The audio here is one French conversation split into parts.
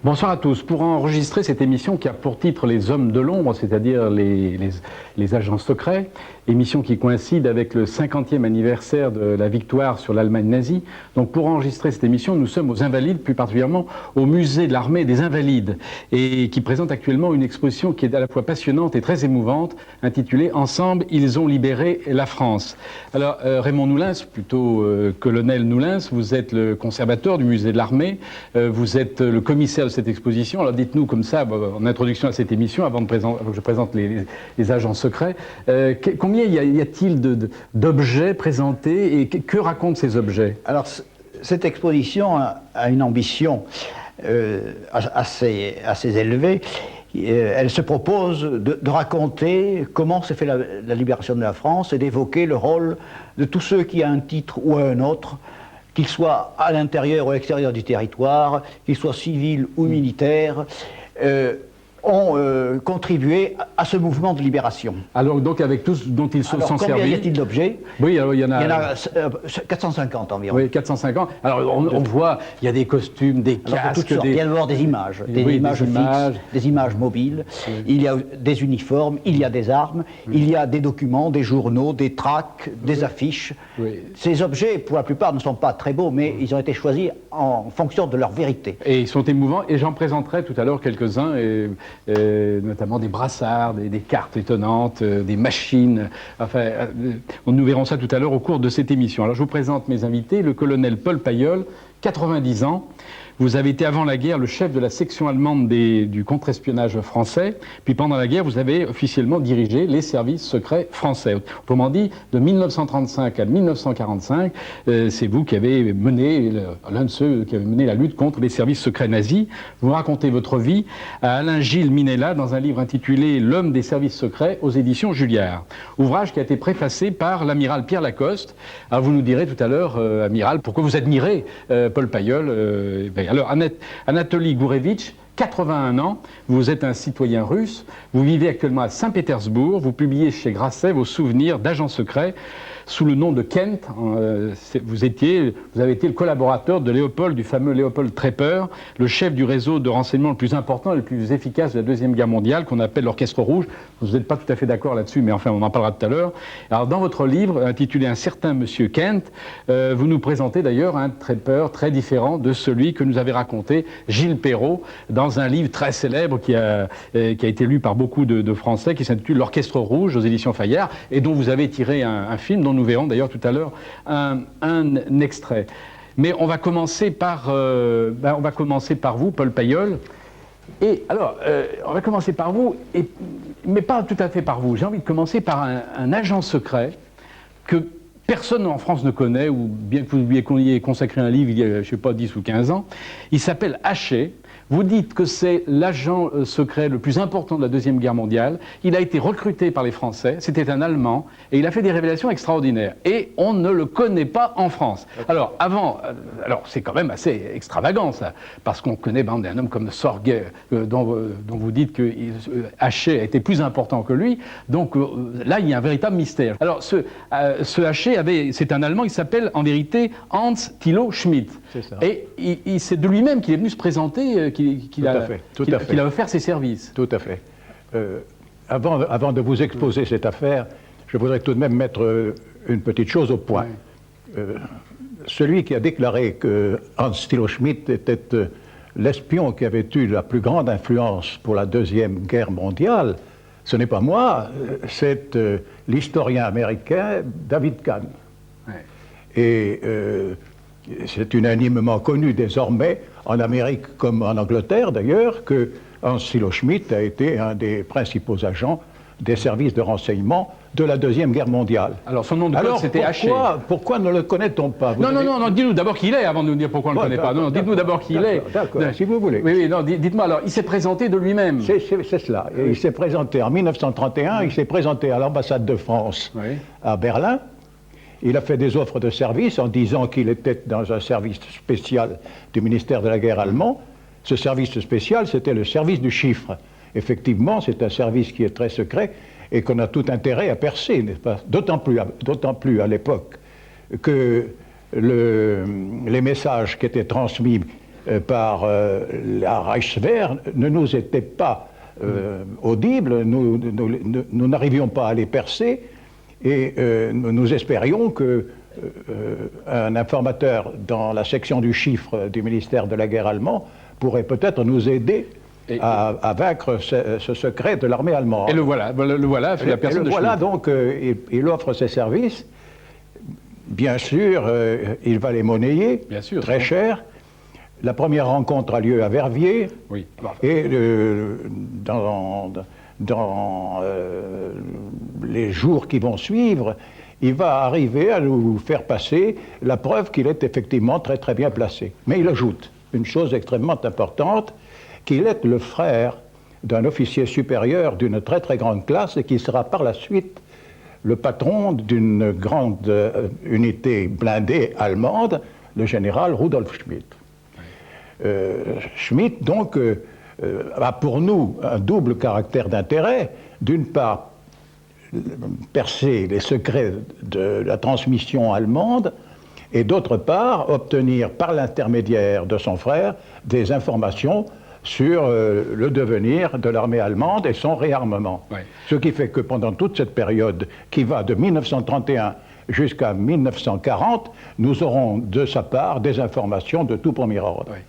Bonsoir à tous. Pour enregistrer cette émission qui a pour titre Les Hommes de l'Ombre, c'est-à-dire les agents secrets, émission qui coïncide avec le 50e anniversaire de la victoire sur l'Allemagne nazie. Donc pour enregistrer cette émission, nous sommes aux Invalides, plus particulièrement au musée de l'armée des Invalides, et qui présente actuellement une exposition qui est à la fois passionnante et très émouvante, intitulée « Ensemble, ils ont libéré la France ». Alors Raymond Noulens, plutôt colonel Noulens, vous êtes le conservateur du musée de l'armée, vous êtes le commissaire de cette exposition. Alors dites-nous comme ça, en introduction à cette émission, avant que je présente les agents secrets, combien y a-t-il d'objets présentés et que racontent ces objets? Alors cette exposition a une ambition assez élevée. Elle se propose de raconter comment s'est fait la libération de la France et d'évoquer le rôle de tous ceux qui, à un titre ou à un autre, qu'ils soient à l'intérieur ou à l'extérieur du territoire, qu'ils soient civils ou militaires, ont contribué à ce mouvement de libération. Alors donc avec tout ce dont ils se sont servis... Combien y a-t-il d'objets? Oui, alors il y en a 450 environ. Oui, 450. Alors on voit, il y a des costumes, des casques... Il y a d'abord des images, des images fixes, des images mobiles, il y a des uniformes, il y a des armes, il y a des documents, des journaux, des tracts, des affiches. Ces objets, pour la plupart, ne sont pas très beaux, mais ils ont été choisis en fonction de leur vérité. Et ils sont émouvants, et j'en présenterai tout à l'heure quelques-uns, notamment des brassards, des cartes étonnantes, des machines. Enfin, nous verrons ça tout à l'heure au cours de cette émission. Alors je vous présente mes invités, le colonel Paul Pailleul, 90 ans. Vous avez été avant la guerre le chef de la section allemande du contre-espionnage français, puis pendant la guerre vous avez officiellement dirigé les services secrets français. Autrement dit, de 1935 à 1945, c'est vous qui avez mené, l'un de ceux qui avez mené la lutte contre les services secrets nazis. Vous racontez votre vie à Alain-Gilles Minella dans un livre intitulé « L'homme des services secrets » aux éditions Julliard. Ouvrage qui a été préfacé par l'amiral Pierre Lacoste. Alors vous nous direz tout à l'heure, amiral, pourquoi vous admirez Paul Pailleul. Alors, Anatoly Gourevitch, 81 ans, vous êtes un citoyen russe, vous vivez actuellement à Saint-Pétersbourg, vous publiez chez Grasset vos souvenirs d'agents secrets sous le nom de Kent. Vous avez été le collaborateur de Léopold, du fameux Léopold Trepper, le chef du réseau de renseignement le plus important et le plus efficace de la Deuxième Guerre mondiale, qu'on appelle l'Orchestre Rouge. Vous n'êtes pas tout à fait d'accord là-dessus, mais enfin, on en parlera tout à l'heure. Alors, dans votre livre, intitulé « Un certain Monsieur Kent », vous nous présentez d'ailleurs un Trepper très différent de celui que nous avait raconté Gilles Perrault dans un livre très célèbre qui a été lu par beaucoup de Français, qui s'intitule « L'Orchestre Rouge » aux éditions Fayard, et dont vous avez tiré un film dont nous verrons d'ailleurs tout à l'heure un extrait. Mais on va commencer par vous, Paul Pailleul. Et alors, on va commencer par vous, mais pas tout à fait par vous. J'ai envie de commencer par un agent secret que personne en France ne connaît, ou bien que vous lui ayez consacré un livre il y a, je ne sais pas, 10 ou 15 ans. Il s'appelle Haché. Vous dites que c'est l'agent secret le plus important de la Deuxième Guerre mondiale. Il a été recruté par les Français, c'était un Allemand, et il a fait des révélations extraordinaires. Et on ne le connaît pas en France. Alors, c'est quand même assez extravagant, ça, parce qu'on connaît un homme comme Sorge, dont vous dites que Haché a été plus important que lui. Donc là, il y a un véritable mystère. Alors, ce Haché, c'est un Allemand, il s'appelle en vérité Hans Thilo Schmidt. C'est ça. Et c'est de lui-même qu'il est venu se présenter, qu'il a offert ses services. Tout à fait. Avant de vous exposer cette affaire, je voudrais tout de même mettre une petite chose au point. Oui. Celui qui a déclaré que Hans Thilo Schmidt était l'espion qui avait eu la plus grande influence pour la Deuxième Guerre mondiale, ce n'est pas moi, c'est l'historien américain David Kahn. Oui. Et c'est unanimement connu désormais, en Amérique comme en Angleterre d'ailleurs, que Hans Thilo Schmidt a été un des principaux agents des services de renseignement de la Deuxième Guerre mondiale. Alors son nom de code c'était Haché. Pourquoi ne le connaît-on pas? Non, dites-nous d'abord qui il est avant de nous dire pourquoi on ne le connaît pas. Non, dites-nous d'abord qui il est. D'accord, si vous voulez. Oui, non, dites-moi alors, il s'est présenté de lui-même. C'est cela. Oui. Il s'est présenté en 1931, il s'est présenté à l'ambassade de France à Berlin. Il a fait des offres de service en disant qu'il était dans un service spécial du ministère de la Guerre allemand. Ce service spécial, c'était le service du chiffre. Effectivement, c'est un service qui est très secret et qu'on a tout intérêt à percer, n'est-ce pas? D'autant plus à l'époque que les messages qui étaient transmis par la Reichswehr ne nous étaient pas audibles, nous n'arrivions pas à les percer, et nous espérions que un informateur dans la section du chiffre du ministère de la guerre allemand pourrait peut-être nous aider à vaincre ce secret de l'armée allemande. Et le voilà, la personne de Schmitt. Voilà, donc, il offre ses services. Bien sûr, il va les monnayer, bien sûr, très cher. La première rencontre a lieu à Verviers. Oui. Et dans les jours qui vont suivre, il va arriver à nous faire passer la preuve qu'il est effectivement très très bien placé. Mais il ajoute une chose extrêmement importante, qu'il est le frère d'un officier supérieur d'une très très grande classe et qui sera par la suite le patron d'une grande unité blindée allemande, le général Rudolf Schmitt. Schmitt, donc, a pour nous un double caractère d'intérêt. D'une part, percer les secrets de la transmission allemande, et d'autre part, obtenir par l'intermédiaire de son frère des informations sur le devenir de l'armée allemande et son réarmement. Ouais. Ce qui fait que pendant toute cette période qui va de 1931 jusqu'à 1940, nous aurons de sa part des informations de tout premier ordre. Ouais.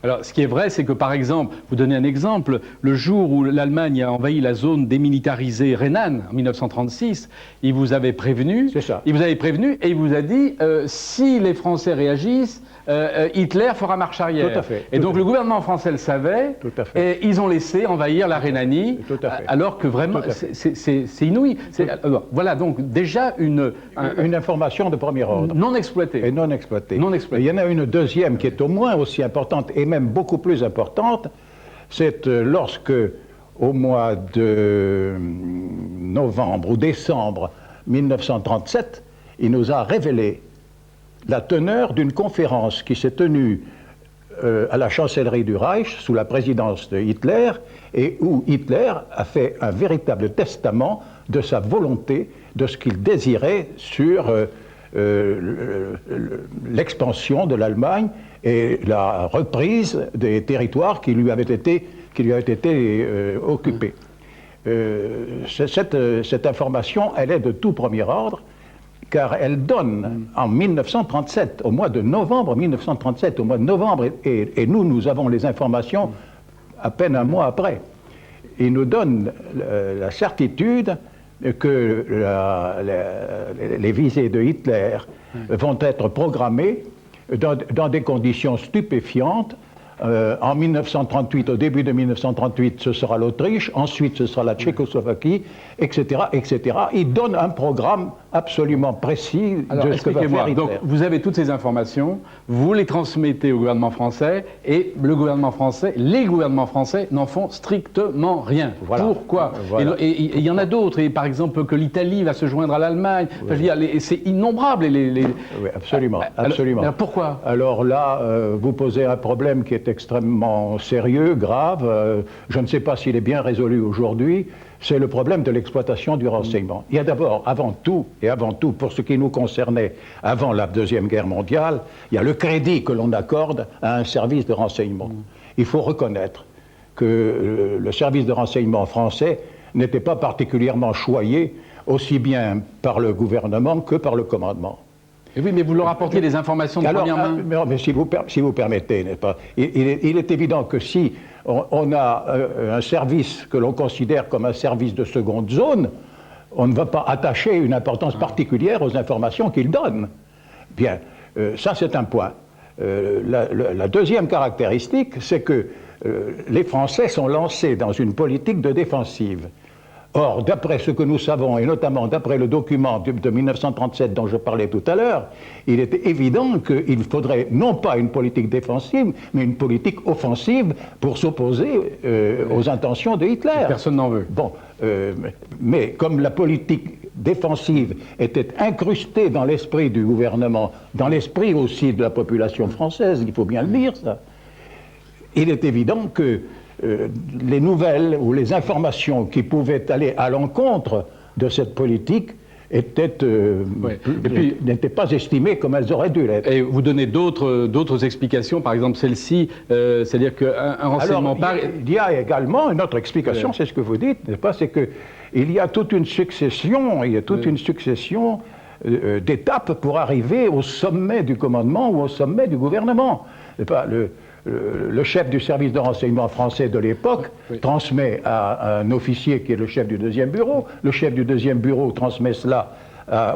Alors, ce qui est vrai, c'est que, par exemple, vous donnez un exemple, le jour où l'Allemagne a envahi la zone démilitarisée rhénane, en 1936, il vous avait prévenu. C'est ça. Il vous avait prévenu et il vous a dit, si les Français réagissent, Hitler fera marche arrière. Tout à fait. Et donc le gouvernement français le savait, tout à fait. Et ils ont laissé envahir la Rhénanie, tout à fait. Alors que vraiment, c'est inouï. Voilà donc déjà une information de premier ordre. Non exploitée. Et non exploitée. Non exploitée. Il y en a une deuxième qui est au moins aussi importante, et même beaucoup plus importante, c'est lorsque, au mois de novembre ou décembre 1937, il nous a révélé la teneur d'une conférence qui s'est tenue à la chancellerie du Reich sous la présidence de Hitler, et où Hitler a fait un véritable testament de sa volonté, de ce qu'il désirait sur l'expansion de l'Allemagne et la reprise des territoires qui lui avaient été occupés. Cette information, elle est de tout premier ordre, car elle donne en 1937, au mois de novembre 1937, et nous avons les informations à peine un mois après, il nous donne la certitude que les visées de Hitler vont être programmées dans des conditions stupéfiantes. En 1938, au début de 1938, ce sera l'Autriche, ensuite ce sera la Tchécoslovaquie, etc., etc. Il donne un programme absolument précis de ce que va faire Hitler. Donc vous avez toutes ces informations, vous les transmettez au gouvernement français, et les gouvernements français n'en font strictement rien. Voilà. Pourquoi? Voilà. Et il y en a d'autres, et par exemple que l'Italie va se joindre à l'Allemagne, oui. C'est innombrable. Oui, absolument, absolument. Alors pourquoi? Alors là, vous posez un problème qui est extrêmement sérieux, grave, je ne sais pas s'il est bien résolu aujourd'hui, c'est le problème de l'exploitation du renseignement. Il y a d'abord, avant tout, pour ce qui nous concernait avant la Deuxième Guerre mondiale, il y a le crédit que l'on accorde à un service de renseignement. Il faut reconnaître que le service de renseignement français n'était pas particulièrement choyé, aussi bien par le gouvernement que par le commandement. Et oui, mais vous leur apportez des informations de première main. Mais si vous permettez, n'est-ce pas, il est évident que si on a un service que l'on considère comme un service de seconde zone, on ne va pas attacher une importance particulière aux informations qu'il donne. Bien, ça c'est un point. La deuxième caractéristique, c'est que les Français sont lancés dans une politique de défensive. Or, d'après ce que nous savons, et notamment d'après le document de 1937 dont je parlais tout à l'heure, il était évident qu'il faudrait non pas une politique défensive, mais une politique offensive pour s'opposer aux intentions de Hitler. Personne n'en veut. Bon, mais comme la politique défensive était incrustée dans l'esprit du gouvernement, dans l'esprit aussi de la population française, il faut bien le dire ça, il est évident que les nouvelles ou les informations qui pouvaient aller à l'encontre de cette politique n'étaient pas estimées comme elles auraient dû l'être. Et vous donnez d'autres explications, par exemple celle-ci, c'est-à-dire qu'un renseignement... Il y a également une autre explication, c'est ce que vous dites, n'est-ce pas? C'est qu'il y a toute une succession, d'étapes pour arriver au sommet du commandement ou au sommet du gouvernement. C'est pas le chef du service de renseignement français de l'époque transmet à un officier qui est le chef du deuxième bureau. Le chef du deuxième bureau transmet cela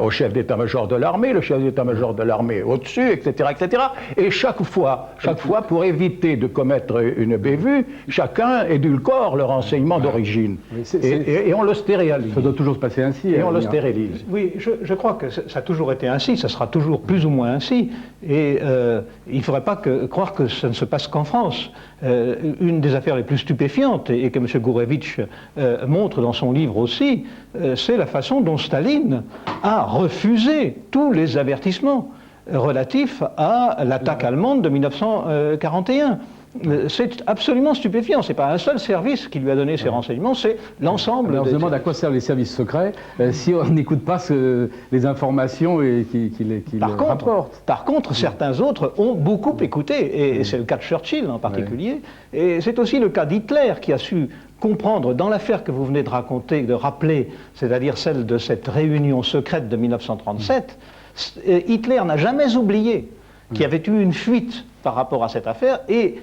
au chef d'état-major de l'armée, le chef d'état-major de l'armée au-dessus, etc., etc. Et chaque fois, pour éviter de commettre une bévue, chacun édulcore le renseignement d'origine. Et on le stérilise. Ça doit toujours se passer ainsi. Et on le stérilise. Oui, je crois que ça a toujours été ainsi, ça sera toujours plus ou moins ainsi. Et il ne faudrait pas croire que ça ne se passe qu'en France. Une des affaires les plus stupéfiantes, et que M. Gourevitch montre dans son livre aussi, c'est la façon dont Staline a refusé tous les avertissements relatifs à l'attaque allemande de 1941. C'est absolument stupéfiant. Ce n'est pas un seul service qui lui a donné ces renseignements, c'est l'ensemble. Alors, on se demande à quoi servent les services secrets si on n'écoute pas les informations qui les rapportent. Par contre, certains autres ont beaucoup écouté, et c'est le cas de Churchill en particulier, et c'est aussi le cas d'Hitler qui a su comprendre, dans l'affaire que vous venez de raconter, de rappeler, c'est-à-dire celle de cette réunion secrète de 1937, Hitler n'a jamais oublié qu'il y avait eu une fuite par rapport à cette affaire, et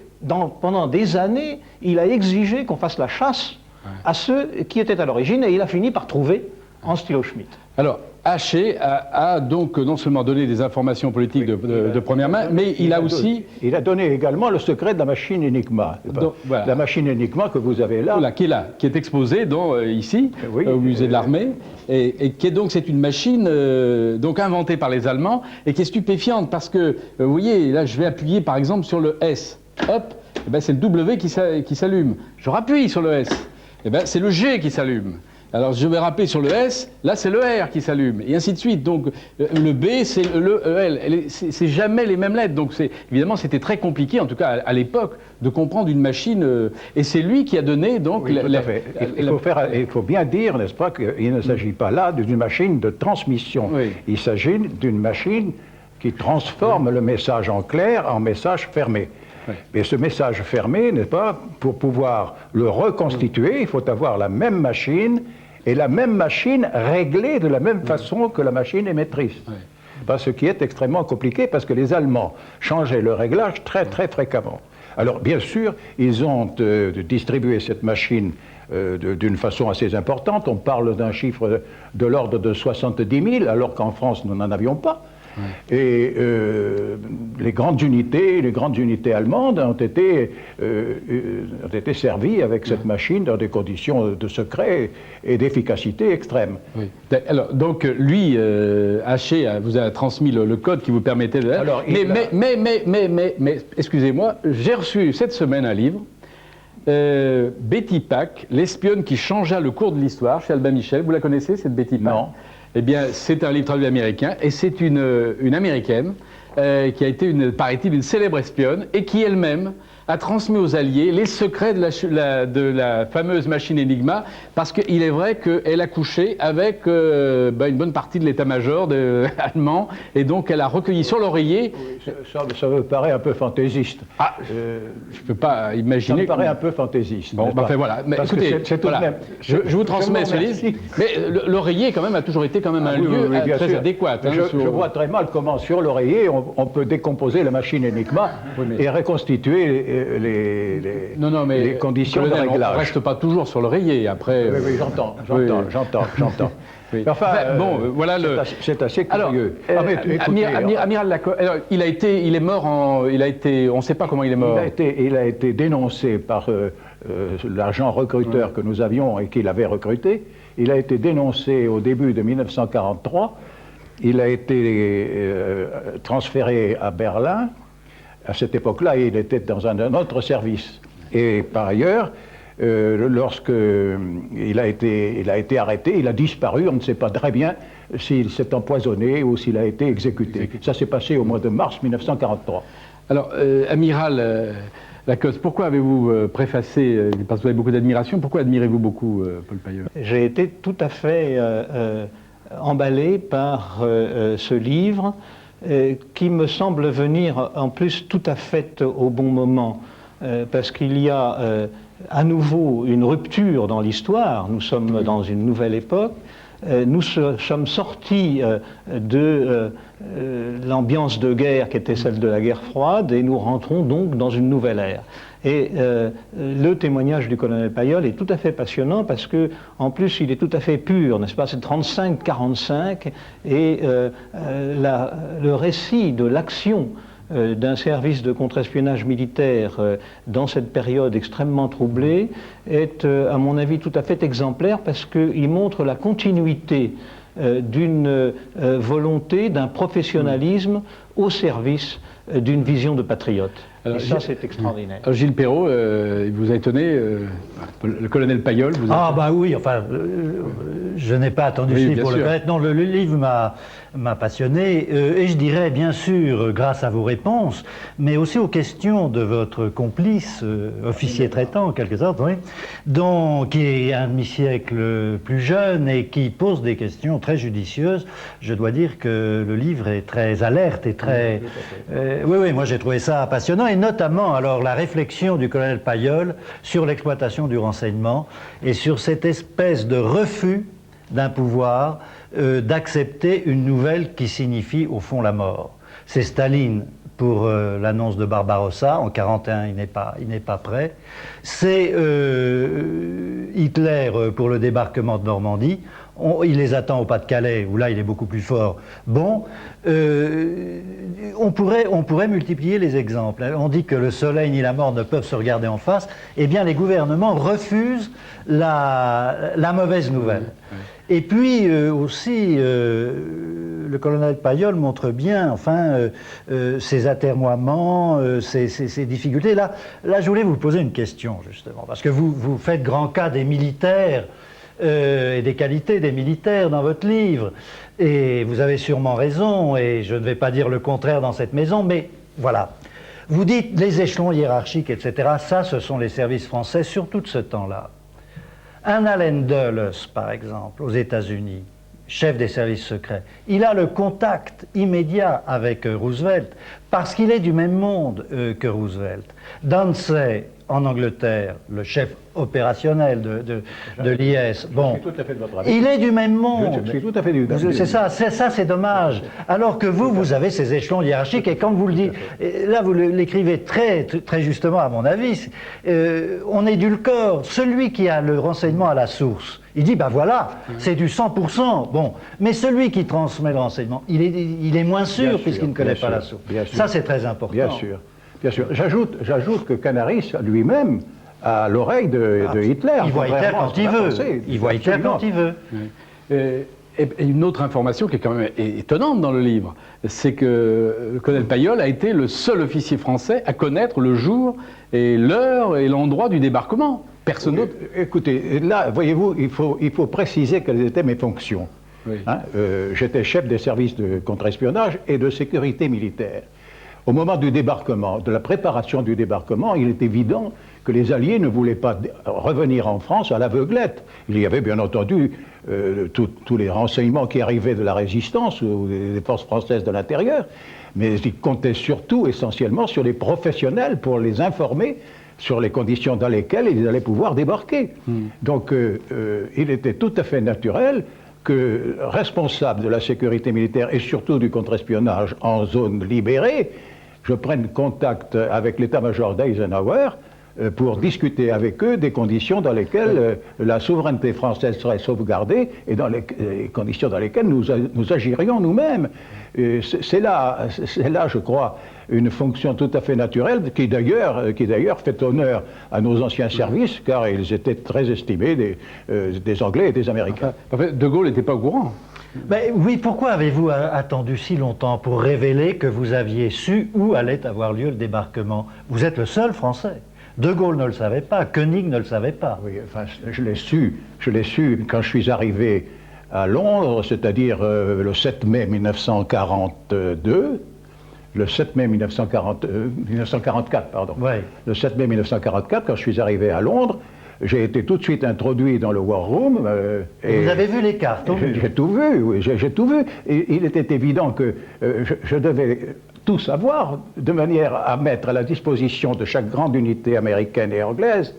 pendant des années, il a exigé qu'on fasse la chasse à ceux qui étaient à l'origine, et il a fini par trouver Hans Thilo Schmidt. Alors, Haché a donc non seulement donné des informations politiques de première main, mais il a aussi... Il a donné également le secret de la machine Enigma. Donc, voilà. La machine Enigma que vous avez là. Voilà, qui est exposée ici, au musée de l'armée, et qui est donc, c'est une machine donc inventée par les Allemands, et qui est stupéfiante, parce que, vous voyez, là je vais appuyer par exemple sur le S, hop, et ben, c'est le W qui s'allume. Je rappuie sur le S, et ben, c'est le G qui s'allume. Alors je vais rappeler sur le S, là c'est le R qui s'allume, et ainsi de suite. Donc le B, c'est le EL. C'est jamais les mêmes lettres. Donc évidemment, c'était très compliqué, en tout cas à l'époque, de comprendre une machine. Et c'est lui qui a donné donc... Oui, tout à fait. Il faut bien dire, n'est-ce pas, qu'il ne s'agit pas là d'une machine de transmission. Oui. Il s'agit d'une machine qui transforme le message en clair en message fermé. Oui. Et ce message fermé, n'est-ce pas, pour pouvoir le reconstituer, il faut avoir la même machine, et la même machine réglée de la même façon que la machine émettrice. Oui. Ce qui est extrêmement compliqué, parce que les Allemands changeaient le réglage très très fréquemment. Alors bien sûr, ils ont distribué cette machine d'une façon assez importante. On parle d'un chiffre de l'ordre de 70 000, alors qu'en France, nous n'en avions pas. Ouais. Et les grandes unités allemandes ont été servies avec cette machine dans des conditions de secret et d'efficacité extrême. Oui. Alors, donc, lui, Haché, vous a transmis le code qui vous permettait de... Alors, mais excusez-moi, j'ai reçu cette semaine un livre, Betty Pack, l'espionne qui changea le cours de l'histoire, chez Albin Michel. Vous la connaissez, cette Betty Pack? Non. Eh bien, c'est un livre traduit américain, et c'est une américaine qui a été, paraît-il, une célèbre espionne, et qui elle-même a transmis aux Alliés les secrets de la fameuse machine Enigma, parce qu'il est vrai qu'elle a couché avec une bonne partie de l'état-major allemand, et donc elle a recueilli sur l'oreiller... Ça me paraît un peu fantaisiste. Ah, je ne peux pas imaginer... Ça me paraît un peu fantaisiste. Bon, enfin voilà, mais écoutez, voilà, je vous transmets ce livre, mais l'oreiller quand même a toujours été quand même un lieu très adéquat. Hein, je vois très mal comment sur l'oreiller on peut décomposer la machine Enigma et reconstituer les conditions de réglage. On ne reste pas toujours sur l'oreiller, après... Oui, j'entends. Oui. Enfin, bon, voilà c'est assez curieux. Amiral Lacoste, il est mort on ne sait pas comment il est mort. Il a été dénoncé par l'agent recruteur que nous avions et qu'il avait recruté. Il a été dénoncé au début de 1943. Il a été transféré à Berlin. À cette époque-là, il était dans un autre service. Et par ailleurs, lorsqu'il a été arrêté, il a disparu. On ne sait pas très bien s'il s'est empoisonné ou s'il a été exécuté. Ça s'est passé au mois de mars 1943. Alors, Amiral Lacoste, pourquoi avez-vous préfacé, parce que vous avez beaucoup d'admiration, pourquoi admirez-vous beaucoup Paul Pailleur? J'ai été tout à fait emballé par ce livre qui me semble venir en plus tout à fait au bon moment, parce qu'il y a à nouveau une rupture dans l'histoire. Nous sommes dans une nouvelle époque. Nous sommes sortis de l'ambiance de guerre qui était celle de la guerre froide et nous rentrons donc dans une nouvelle ère. Et le témoignage du colonel Paillol est tout à fait passionnant parce que, en plus, il est tout à fait pur, n'est-ce pas? C'est 35-45 et le récit de l'action d'un service de contre-espionnage militaire dans cette période extrêmement troublée est, à mon avis, tout à fait exemplaire parce qu'il montre la continuité d'une volonté, d'un professionnalisme au service d'une vision de patriote. Alors, et ça, c'est extraordinaire. Alors, Gilles Perrault, il vous a étonné, le colonel Paillol vous a... Ah bah oui, enfin, je n'ai pas attendu ce livre pour le connaître. Non, le livre m'a passionné, et je dirais bien sûr, grâce à vos réponses, mais aussi aux questions de votre complice, officier traitant en quelque sorte, oui, qui est un demi-siècle plus jeune et qui pose des questions très judicieuses. Je dois dire que le livre est très alerte et très... oui, moi j'ai trouvé ça passionnant, et notamment alors la réflexion du colonel Paillol sur l'exploitation du renseignement et sur cette espèce de refus d'un pouvoir d'accepter une nouvelle qui signifie au fond la mort. C'est Staline pour l'annonce de Barbarossa, en 1941 il n'est pas prêt. C'est Hitler pour le débarquement de Normandie. Il les attend au Pas-de-Calais, où là il est beaucoup plus fort. Bon, on pourrait multiplier les exemples. On dit que le soleil ni la mort ne peuvent se regarder en face. Eh bien, les gouvernements refusent la mauvaise nouvelle. Et puis aussi, le colonel Paillol montre bien, enfin, ses atermoiements, ses difficultés. Là, je voulais vous poser une question, justement, parce que vous faites grand cas des militaires et des qualités des militaires dans votre livre, et vous avez sûrement raison, et je ne vais pas dire le contraire dans cette maison, mais voilà. Vous dites les échelons hiérarchiques, etc., ça, ce sont les services français sur tout ce temps-là. Un Allen Dulles, par exemple, aux États-Unis, chef des services secrets, il a le contact immédiat avec Roosevelt parce qu'il est du même monde que Roosevelt. Dempsey, en Angleterre, le chef opérationnel de l'IS, bon, il est du même monde. Je suis tout à fait du même monde. C'est ça, c'est dommage. Alors que vous avez ces échelons hiérarchiques, et comme vous le dites, là vous l'écrivez très justement à mon avis, on édulcore. Celui qui a le renseignement à la source, il dit, ben voilà, c'est du 100%, bon, mais celui qui transmet le renseignement, il est moins sûr puisqu'il ne connaît pas la source. Ça c'est très important. Bien sûr. Bien sûr. J'ajoute que Canaris lui-même a l'oreille de Hitler. Il voit Hitler quand il veut. Il voit Hitler quand il veut. Et une autre information qui est quand même étonnante dans le livre, c'est que le colonel Paillol a été le seul officier français à connaître le jour et l'heure et l'endroit du débarquement. Personne d'autre. Écoutez, là, voyez-vous, il faut préciser quelles étaient mes fonctions. Oui. Hein, j'étais chef des services de contre-espionnage et de sécurité militaire. Au moment du débarquement, de la préparation du débarquement, il est évident que les Alliés ne voulaient pas revenir en France à l'aveuglette. Il y avait bien entendu tous les renseignements qui arrivaient de la résistance ou des forces françaises de l'intérieur, mais ils comptaient surtout, essentiellement, sur les professionnels pour les informer sur les conditions dans lesquelles ils allaient pouvoir débarquer. Donc il était tout à fait naturel que responsable de la sécurité militaire et surtout du contre-espionnage en zone libérée, je prenne contact avec l'état-major d'Eisenhower pour discuter avec eux des conditions dans lesquelles la souveraineté française serait sauvegardée et dans les conditions dans lesquelles nous agirions nous-mêmes. C'est là, je crois, une fonction tout à fait naturelle qui d'ailleurs fait honneur à nos anciens services, car ils étaient très estimés des Anglais et des Américains. De Gaulle n'était pas au courant. Ben, oui, pourquoi avez-vous attendu si longtemps pour révéler que vous aviez su où allait avoir lieu le débarquement? Vous êtes le seul Français. De Gaulle ne le savait pas, Koenig ne le savait pas. Oui, enfin, je l'ai su quand je suis arrivé à Londres, c'est-à-dire le 7 mai 1942, le 7 mai 1944, pardon. Ouais. Le 7 mai 1944, quand je suis arrivé à Londres, j'ai été tout de suite introduit dans le War Room. Vous avez vu les cartes? J'ai tout vu, oui, j'ai tout vu. Et il était évident que je devais tout savoir, de manière à mettre à la disposition de chaque grande unité américaine et anglaise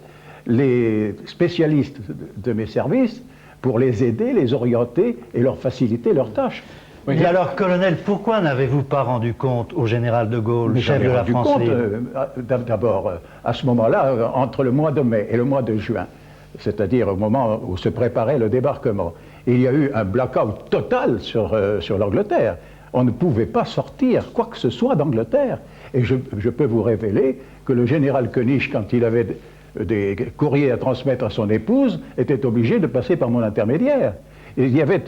les spécialistes de mes services pour les aider, les orienter et leur faciliter leurs tâches. Oui. Et alors, colonel, pourquoi n'avez-vous pas rendu compte au général de Gaulle, chef de la France libre? D'abord, à ce moment-là, entre le mois de mai et le mois de juin, c'est-à-dire au moment où se préparait le débarquement, il y a eu un blackout total sur l'Angleterre. On ne pouvait pas sortir quoi que ce soit d'Angleterre. Et je peux vous révéler que le général Koenig, quand il avait des courriers à transmettre à son épouse, était obligé de passer par mon intermédiaire. Et il y avait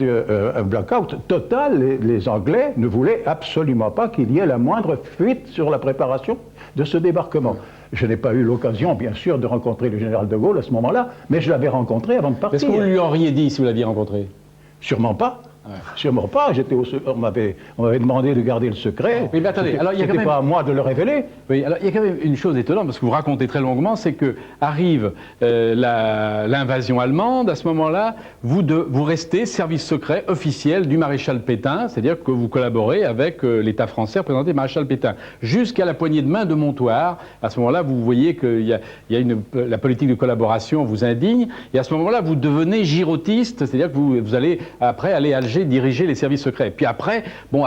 un blackout total. Les Anglais ne voulaient absolument pas qu'il y ait la moindre fuite sur la préparation de ce débarquement. Je n'ai pas eu l'occasion, bien sûr, de rencontrer le général de Gaulle à ce moment-là, mais je l'avais rencontré avant de partir. Est-ce que vous lui auriez dit si vous l'aviez rencontré? Sûrement pas. Sûrement pas. On m'avait demandé de garder le secret. Oui, mais attendez, alors il y a quand même... pas à moi de le révéler. Oui, alors il y a quand même une chose étonnante, parce que vous racontez très longuement, c'est que arrive l'invasion allemande. À ce moment-là, vous restez service secret officiel du maréchal Pétain, c'est-à-dire que vous collaborez avec l'État français représenté par maréchal Pétain, jusqu'à la poignée de main de Montoire. À ce moment-là, vous voyez que la politique de collaboration vous indigne, et à ce moment-là, vous devenez girotiste, c'est-à-dire que vous allez après aller à Alger diriger les services secrets. Puis après, bon,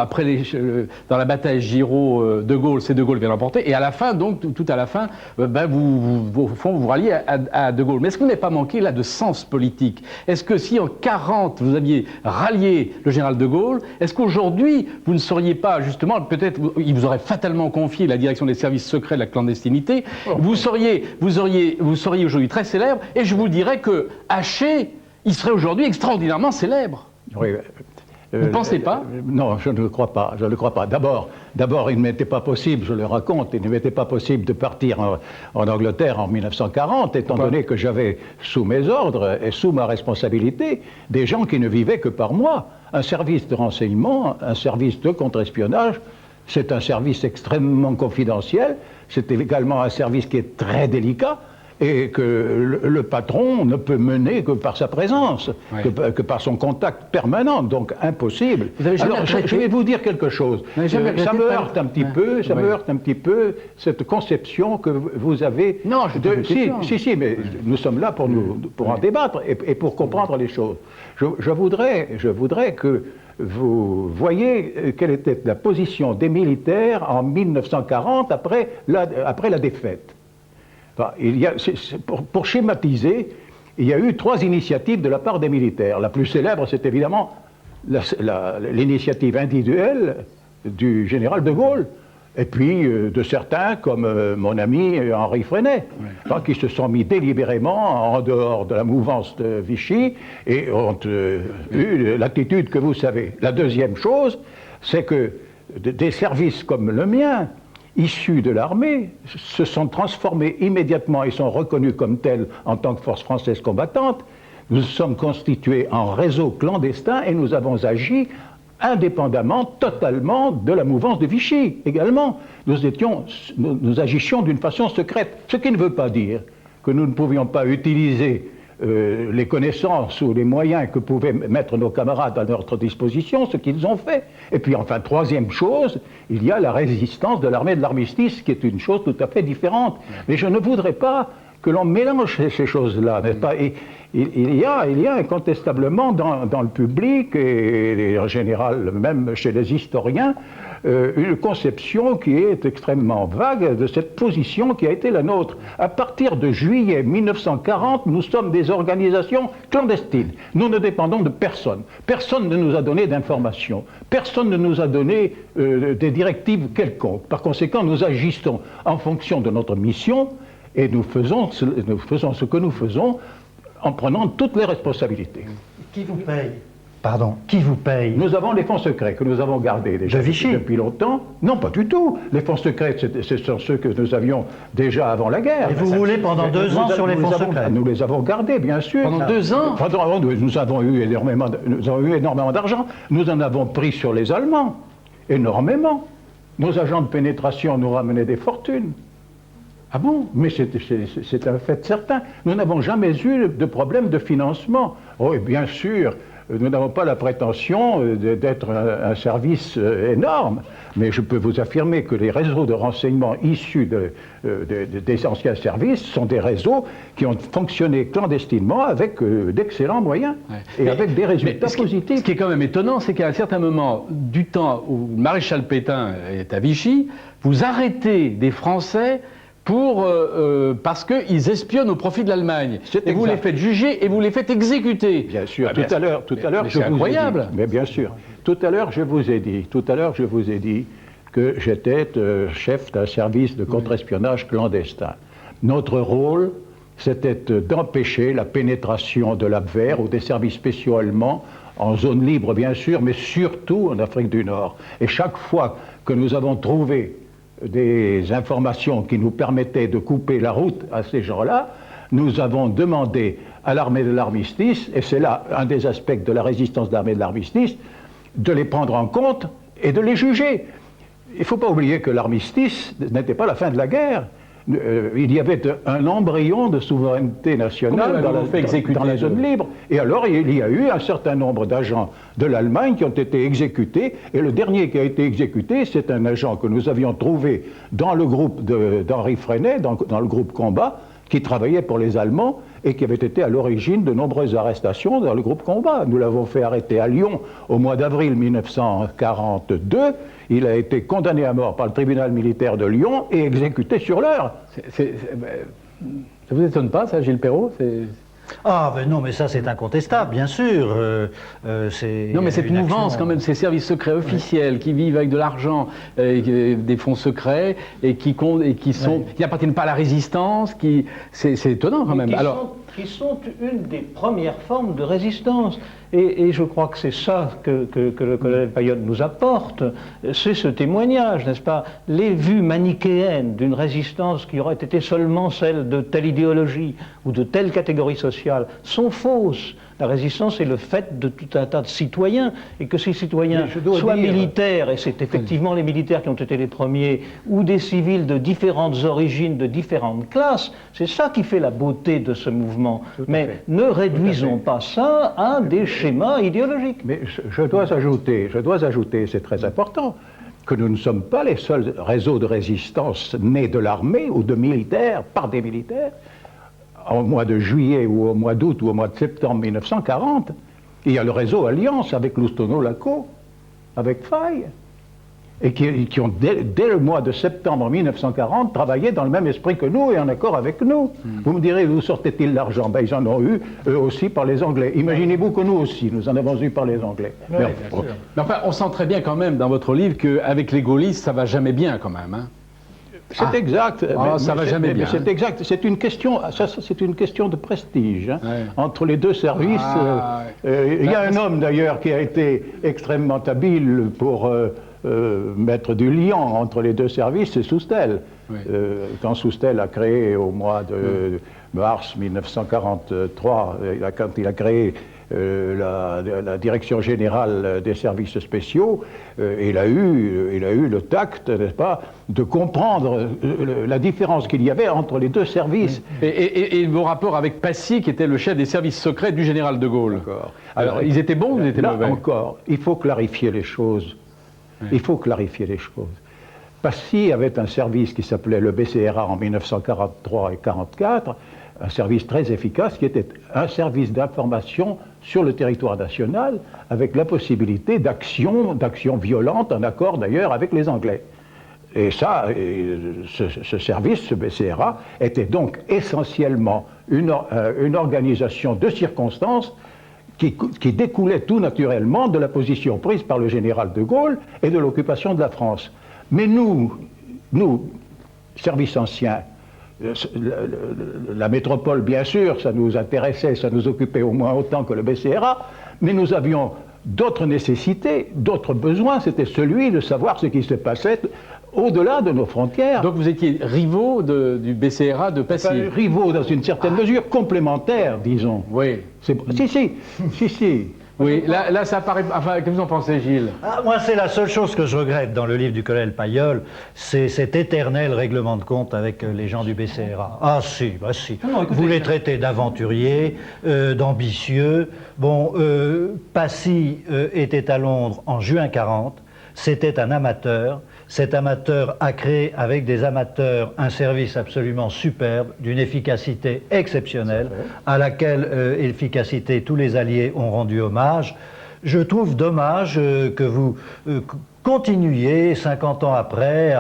dans la bataille Giraud, De Gaulle, c'est De Gaulle qui vient l'emporter, et à la fin, donc, tout à la fin, vous ralliez à De Gaulle. Mais est-ce que vous n'avez pas manqué là de sens politique? Est-ce que si en 40 vous aviez rallié le général De Gaulle, est-ce qu'aujourd'hui vous ne seriez pas justement, peut-être, il vous aurait fatalement confié la direction des services secrets de la clandestinité, vous seriez aujourd'hui très célèbre, et je vous dirais que Haché, il serait aujourd'hui extraordinairement célèbre. Oui. Vous ne pensez pas? Non, je ne le crois pas. Je ne le crois pas. D'abord, il ne m'était pas possible, je le raconte, il ne m'était pas possible de partir en Angleterre en 1940, étant donné que j'avais sous mes ordres et sous ma responsabilité des gens qui ne vivaient que par moi. Un service de renseignement, un service de contre-espionnage, c'est un service extrêmement confidentiel, c'est également un service qui est très délicat, et que le patron ne peut mener que par sa présence, que par son contact permanent, donc impossible. Alors, je vais vous dire quelque chose. Ça me heurte un petit peu, ça me heurte un petit peu cette conception que vous avez. Non, si, mais nous sommes là pour en débattre et pour comprendre les choses. Je voudrais que vous voyez quelle était la position des militaires en 1940 après la défaite. Enfin, pour schématiser, il y a eu 3 initiatives de la part des militaires. La plus célèbre, c'est évidemment l'initiative individuelle du général de Gaulle, et puis de certains comme mon ami Henri Freinet, qui se sont mis délibérément en dehors de la mouvance de Vichy et ont eu l'attitude que vous savez. La deuxième chose, c'est que des services comme le mien, issus de l'armée, se sont transformés immédiatement et sont reconnus comme tels en tant que force française combattante. Nous sommes constitués en réseau clandestin et nous avons agi indépendamment, totalement de la mouvance de Vichy également. Nous agissions d'une façon secrète, ce qui ne veut pas dire que nous ne pouvions pas utiliser les connaissances ou les moyens que pouvaient mettre nos camarades à notre disposition, ce qu'ils ont fait. Et puis enfin, troisième chose, il y a la résistance de l'armée de l'armistice, qui est une chose tout à fait différente. Mais je ne voudrais pas que l'on mélange ces choses-là, n'est-ce pas? Et il y a incontestablement dans le public, et en général même chez les historiens, une conception qui est extrêmement vague de cette position qui a été la nôtre. À partir de juillet 1940, nous sommes des organisations clandestines. Nous ne dépendons de personne. Personne ne nous a donné d'informations. Personne ne nous a donné des directives quelconques. Par conséquent, nous agissons en fonction de notre mission et nous faisons ce que nous faisons en prenant toutes les responsabilités. Qui vous paye? Pardon, qui vous paye? Nous avons les fonds secrets que nous avons gardés déjà depuis longtemps. Non, pas du tout. Les fonds secrets, ce sont ceux que nous avions déjà avant la guerre. Et vous roulez pendant 2 ans sur les fonds secrets? Nous les avons gardés, bien sûr. Pendant 2 ans? Nous avons eu énormément d'argent. Nous en avons pris sur les Allemands. Énormément. Nos agents de pénétration nous ramenaient des fortunes. Ah bon? Mais c'est un fait certain. Nous n'avons jamais eu de problème de financement. Oh, et bien sûr, nous n'avons pas la prétention d'être un service énorme, mais je peux vous affirmer que les réseaux de renseignement issus des anciens services sont des réseaux qui ont fonctionné clandestinement avec d'excellents moyens et avec des résultats positifs. Ce qui est quand même étonnant, c'est qu'à un certain moment du temps où le maréchal Pétain est à Vichy, vous arrêtez des Français parce qu'ils espionnent au profit de l'Allemagne. Et vous les faites juger et vous les faites exécuter. Bien sûr. Tout à l'heure, c'est incroyable. Mais bien sûr. Tout à l'heure, je vous ai dit que j'étais chef d'un service de contre-espionnage clandestin. Notre rôle, c'était d'empêcher la pénétration de l'Abwehr ou des services spéciaux allemands en zone libre, bien sûr, mais surtout en Afrique du Nord. Et chaque fois que nous avons trouvé des informations qui nous permettaient de couper la route à ces gens-là, nous avons demandé à l'armée de l'armistice, et c'est là un des aspects de la résistance de l'armée de l'armistice, de les prendre en compte et de les juger. Il ne faut pas oublier que l'armistice n'était pas la fin de la guerre. Il y avait un embryon de souveraineté nationale dans la zone libre. Et alors, il y a eu un certain nombre d'agents de l'Allemagne qui ont été exécutés. Et le dernier qui a été exécuté, c'est un agent que nous avions trouvé dans le groupe d'Henri Freinet, dans le groupe Combat, qui travaillait pour les Allemands et qui avait été à l'origine de nombreuses arrestations dans le groupe Combat. Nous l'avons fait arrêter à Lyon au mois d'avril 1942. Il a été condamné à mort par le tribunal militaire de Lyon et exécuté sur l'heure. Ça vous étonne pas, ça, Gilles Perrault? Ah, ben non, mais ça c'est incontestable, bien sûr. Non, mais cette mouvance, quand même, ces services secrets officiels qui vivent avec de l'argent, des fonds secrets, et qui n'appartiennent pas à la résistance, c'est étonnant quand même. Qui sont une des premières formes de résistance. Et je crois que c'est ça que le colonel Payotte nous apporte, c'est ce témoignage, n'est-ce pas? Les vues manichéennes d'une résistance qui aurait été seulement celle de telle idéologie ou de telle catégorie sociale sont fausses. La résistance est le fait de tout un tas de citoyens, et que ces citoyens soient militaires, et c'est effectivement les militaires qui ont été les premiers, ou des civils de différentes origines, de différentes classes, c'est ça qui fait la beauté de ce mouvement. Mais ne réduisons pas ça à des schémas idéologiques. Mais je dois ajouter, c'est très important, que nous ne sommes pas les seuls réseaux de résistance nés de l'armée ou de militaires, par des militaires. Au mois de juillet ou au mois d'août ou au mois de septembre 1940, il y a le réseau Alliance avec Loustono-Laco, avec Faye, et qui ont, dès le mois de septembre 1940, travaillé dans le même esprit que nous et en accord avec nous. Vous me direz, d'où sortait-il l'argent? Ben, ils en ont eu, eux aussi, par les Anglais. Imaginez-vous que nous aussi, nous en avons eu par les Anglais. Mais enfin, on sent très bien quand même dans votre livre qu'avec les gaullistes, ça va jamais bien quand même, hein. C'est exact. Ça va jamais bien. C'est exact. C'est une question de prestige, hein, entre les deux services. Il y a un homme d'ailleurs qui a été extrêmement habile pour mettre du lien entre les deux services, c'est Soustelle. Quand Soustelle a créé au mois de mars 1943, quand il a créé la direction générale des services spéciaux, il a eu le tact, n'est-ce pas, de comprendre la différence qu'il y avait entre les deux services. Et vos rapports avec Passy, qui était le chef des services secrets du général de Gaulle. Alors, ils étaient bons ou ils étaient mauvais? Là encore, il faut clarifier les choses. Il faut clarifier les choses. Passy avait un service qui s'appelait le BCRA en 1943 et 1944, un service très efficace qui était un service d'information sur le territoire national avec la possibilité d'action violente, en accord d'ailleurs avec les Anglais. Et ça, ce service, ce BCRA, était donc essentiellement une organisation de circonstances qui découlait tout naturellement de la position prise par le général de Gaulle et de l'occupation de la France. Mais nous, service ancien, la métropole, bien sûr, ça nous intéressait, ça nous occupait au moins autant que le BCRA, mais nous avions d'autres nécessités, d'autres besoins, c'était celui de savoir ce qui se passait au-delà de nos frontières. Donc vous étiez rivaux du BCRA de Passy? Rivaux dans une certaine mesure, complémentaires, disons. Oui. Si. Oui, là ça paraît... Enfin, qu'est-ce que vous en pensez, Gilles? Moi, c'est la seule chose que je regrette dans le livre du colonel Paillol, c'est cet éternel règlement de compte avec les gens du BCRA. Ah si, bah si. Non, écoutez, vous les traitez d'aventuriers, d'ambitieux. Bon, Passy était à Londres en juin 40, c'était un amateur. Cet amateur a créé avec des amateurs un service absolument superbe, d'une efficacité exceptionnelle, à laquelle efficacité tous les alliés ont rendu hommage. Je trouve dommage que vous continuiez, 50 ans après,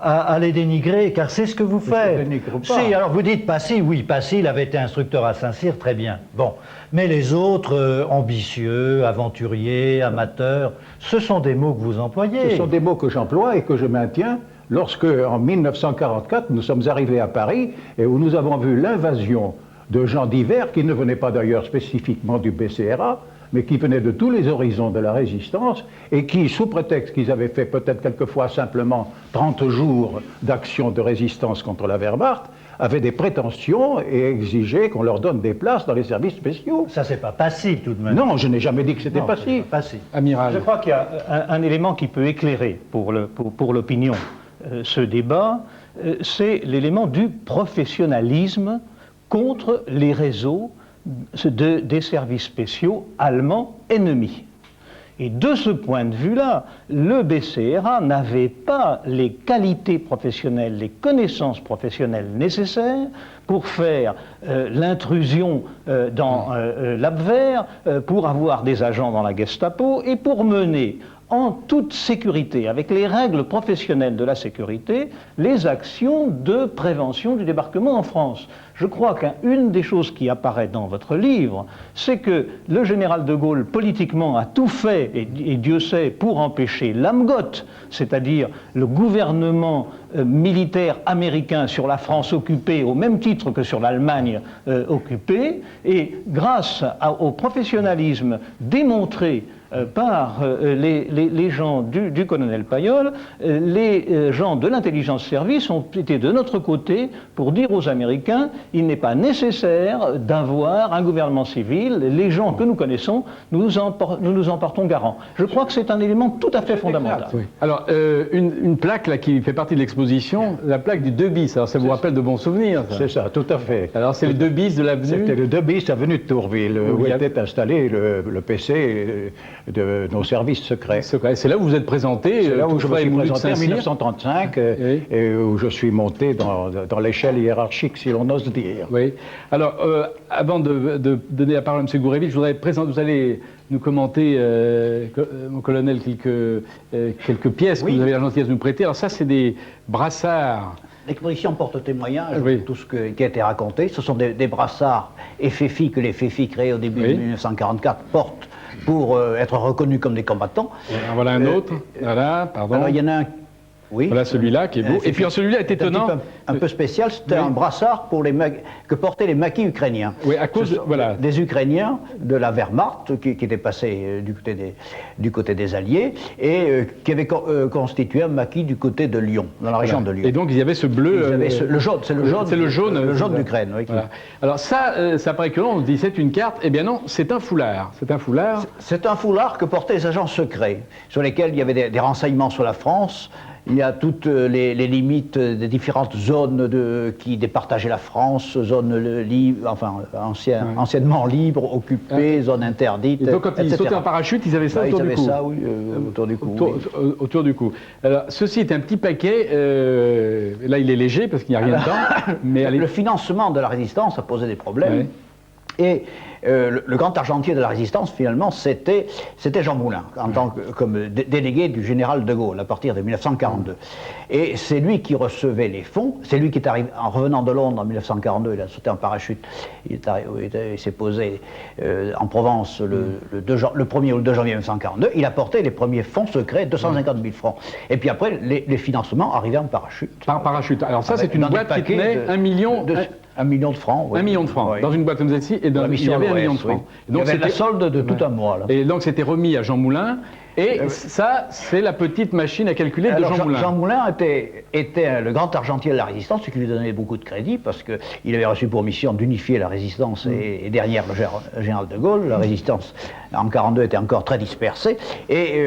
à les dénigrer, car c'est ce que vous faites. Je ne dénigre pas. Si, alors vous dites Passy, oui, Passy, il avait été instructeur à Saint-Cyr, très bien. Bon, mais les autres, ambitieux, aventuriers, amateurs, ce sont des mots que vous employez. Ce sont des mots que j'emploie et que je maintiens lorsque, en 1944, nous sommes arrivés à Paris et où nous avons vu l'invasion de gens divers qui ne venaient pas d'ailleurs spécifiquement du BCRA, mais qui venaient de tous les horizons de la résistance et qui, sous prétexte qu'ils avaient fait peut-être quelquefois simplement 30 jours d'action de résistance contre la Wehrmacht, avaient des prétentions et exigeaient qu'on leur donne des places dans les services spéciaux. Ça, c'est pas Passy, tout de même. Non, je n'ai jamais dit que c'était Non, Passy. c'est pas Passy. Amiral. Je crois qu'il y a un élément qui peut éclairer pour l'opinion ce débat, c'est l'élément du professionnalisme contre les réseaux des services spéciaux allemands ennemis. Et de ce point de vue-là, le BCRA n'avait pas les qualités professionnelles, les connaissances professionnelles nécessaires pour faire l'intrusion dans l'Abwehr, pour avoir des agents dans la Gestapo et pour mener en toute sécurité, avec les règles professionnelles de la sécurité, les actions de prévention du débarquement en France. Je crois qu'une des choses qui apparaît dans votre livre, c'est que le général de Gaulle, politiquement, a tout fait, et Dieu sait, pour empêcher l'AMGOT, c'est-à-dire le gouvernement militaire américain sur la France occupée, au même titre que sur l'Allemagne occupée, et grâce au professionnalisme démontré par les gens du colonel Paillol, les gens de l'intelligence service ont été de notre côté pour dire aux Américains il n'est pas nécessaire d'avoir un gouvernement civil, les gens que nous connaissons, nous nous en portons garant. Je crois que c'est un élément tout à fait fondamental. Oui. Alors, une plaque là, qui fait partie de l'exposition, la plaque du 2 bis, alors ça vous rappelle de bons souvenirs, ça? C'est ça, tout à fait. Alors c'est le 2 bis de l'avenue. C'était le 2 bis avenue de Tourville, où il y a- était installé le PC de nos services secrets. C'est là où vous êtes présenté. C'est là où tout je me frais suis émolu de présenté en Saint-Cyr. 1935 Oui. et où je suis monté dans l'échelle hiérarchique, si l'on ose dire. Oui. Alors, avant de donner la parole à M. Gourevitch, je voudrais présenter, vous allez nous commenter, mon colonel, quelques pièces Oui. que vous avez la gentillesse de nous prêter. Alors ça, c'est des brassards. L'exposition porte témoignage Oui. de tout ce qui a été raconté. Ce sont des brassards FFI que les FFI créés au début Oui. de 1944 portent pour être reconnus comme des combattants. Alors, voilà un autre. Voilà, pardon. Alors il y en a un. Oui. Voilà celui-là qui est beau. Et puis celui-là est C'est un étonnant. type un peu spécial, c'était Oui. un brassard pour que portaient les maquis ukrainiens. Oui, à cause Ce sont voilà. des Ukrainiens de la Wehrmacht qui étaient passés du côté des Alliés et qui avaient constitué un maquis du côté de Lyon, dans la région de Lyon. Et donc il y avait ce bleu. Ils avaient le jaune, c'est le jaune. C'est le jaune. Le jaune d'Ukraine, oui. Voilà. Alors ça paraît que on dit c'est une carte. Eh bien non, c'est un foulard. C'est un foulard. C'est un foulard que portaient les agents secrets, sur lesquels il y avait des renseignements sur la France. Il y a toutes les limites des différentes zones qui départageaient la France, zones libres, enfin anciennement libres, occupées, zones interdites. Et donc quand ils etc. sautaient en parachute, ils avaient ça Ils autour du avaient cou. ça, oui, autour du cou. oui. Autour du cou. Alors, ceci est un petit paquet. Là, il est léger parce qu'il n'y a rien dedans. Mais allez. Le financement de la résistance a posé des problèmes. Ouais. Et le grand argentier de la résistance, finalement, c'était Jean Moulin, comme délégué du général de Gaulle, à partir de 1942. Et c'est lui qui recevait les fonds, c'est lui qui est arrivé, en revenant de Londres en 1942, il a sauté en parachute, il s'est posé en Provence le 1er ou le 2 janvier 1942, il a porté les premiers fonds secrets, 250 000 francs. Et puis après, les financements arrivaient en parachute. Par parachute. Alors ça, Avec c'est une dans des boîte qui paquets tenait de- 1 million. 1 million de francs. Oui. 1 million de francs, Oui. dans une boîte comme celle-ci, et Pour la il y mission avait 1 million de Loès, oui. francs. Et Il y avait la c'était- solde de tout un mois. Là. Et donc c'était remis à Jean Moulin, et ça, c'est la petite machine à calculer de Alors, Jean Moulin. Jean Moulin était le grand argentier de la résistance, ce qui lui donnait beaucoup de crédit, parce qu'il avait reçu pour mission d'unifier la résistance et derrière le général de Gaulle. La résistance en 1942 était encore très dispersée, et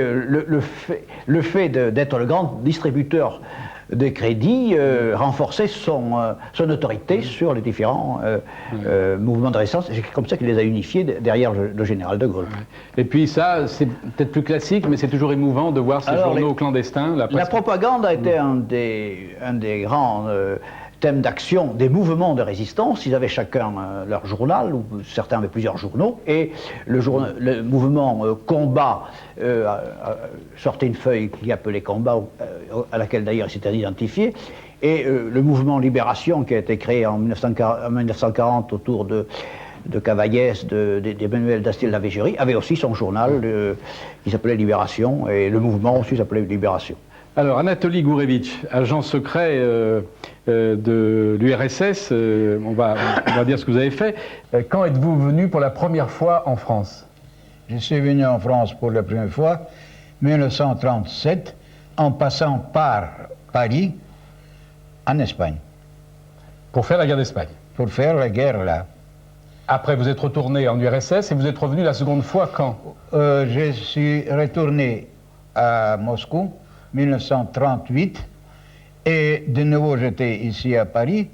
le fait d'être le grand distributeur des crédits renforçait son autorité sur les différents mouvements de résistance. C'est comme ça qu'il les a unifiés derrière le général de Gaulle. Et puis ça, c'est peut-être plus classique, mais c'est toujours émouvant de voir ces Alors, journaux clandestins. La propagande a été un des grands thèmes d'action des mouvements de résistance. Ils avaient chacun leur journal, ou certains avaient plusieurs journaux, et le mouvement Combat sortait une feuille qu'il appelait Combat, à laquelle d'ailleurs il s'était identifié, et le mouvement Libération, qui a été créé en 1940 autour de Cavaillès, d'Emmanuel Dastier de la Végérie, avait aussi son journal qui s'appelait Libération, et le mouvement aussi s'appelait Libération. Alors, Anatoly Gourevitch, agent secret de l'URSS, on va dire ce que vous avez fait. Quand êtes-vous venu pour la première fois en France? Je suis venu en France pour la première fois, 1937, en passant par Paris, en Espagne, Pour faire la guerre d'Espagne. pour faire la guerre là. Après, vous êtes retourné en URSS et vous êtes revenu la seconde fois quand? Je suis retourné à Moscou, 1938, et de nouveau j'étais ici à Paris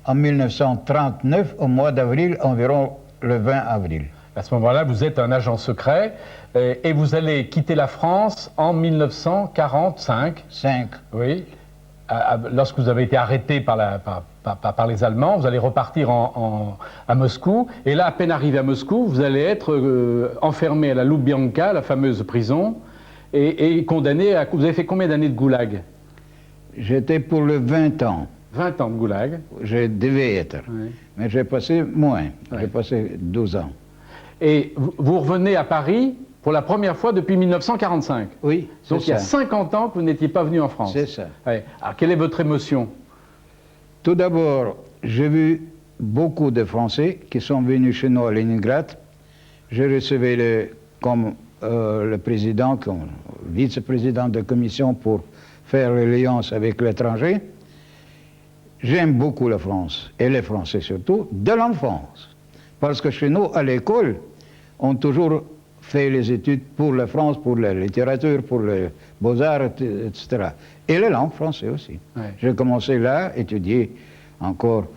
en 1939, au mois d'avril, environ le 20 avril. À ce moment-là, vous êtes un agent secret et vous allez quitter la France en 1945. 5. Oui. Lorsque vous avez été arrêté par les Allemands, vous allez repartir à Moscou. Et là, à peine arrivé à Moscou, vous allez être enfermé à la Loubianka, la fameuse prison, et condamné à... Vous avez fait combien d'années de goulag? J'étais pour le 20 ans. 20 ans de goulag. Je devais être. Oui. Mais j'ai passé moins. Ouais. J'ai passé 12 ans. Et vous revenez à Paris pour la première fois depuis 1945. Oui, c'est Donc il y a ça. 50 ans que vous n'étiez pas venu en France. C'est ça. Ouais. Alors quelle est votre émotion? Tout d'abord, j'ai vu beaucoup de Français qui sont venus chez nous à Leningrad. Je recevais comme le président, comme vice-président de commission pour faire l'alliance avec l'étranger. J'aime beaucoup la France, et les Français surtout, de l'enfance. Parce que chez nous, à l'école, on a toujours fait les études pour la France, pour la littérature, pour les beaux-arts, etc. Et les langues françaises aussi. Ouais. J'ai commencé là, à étudier encore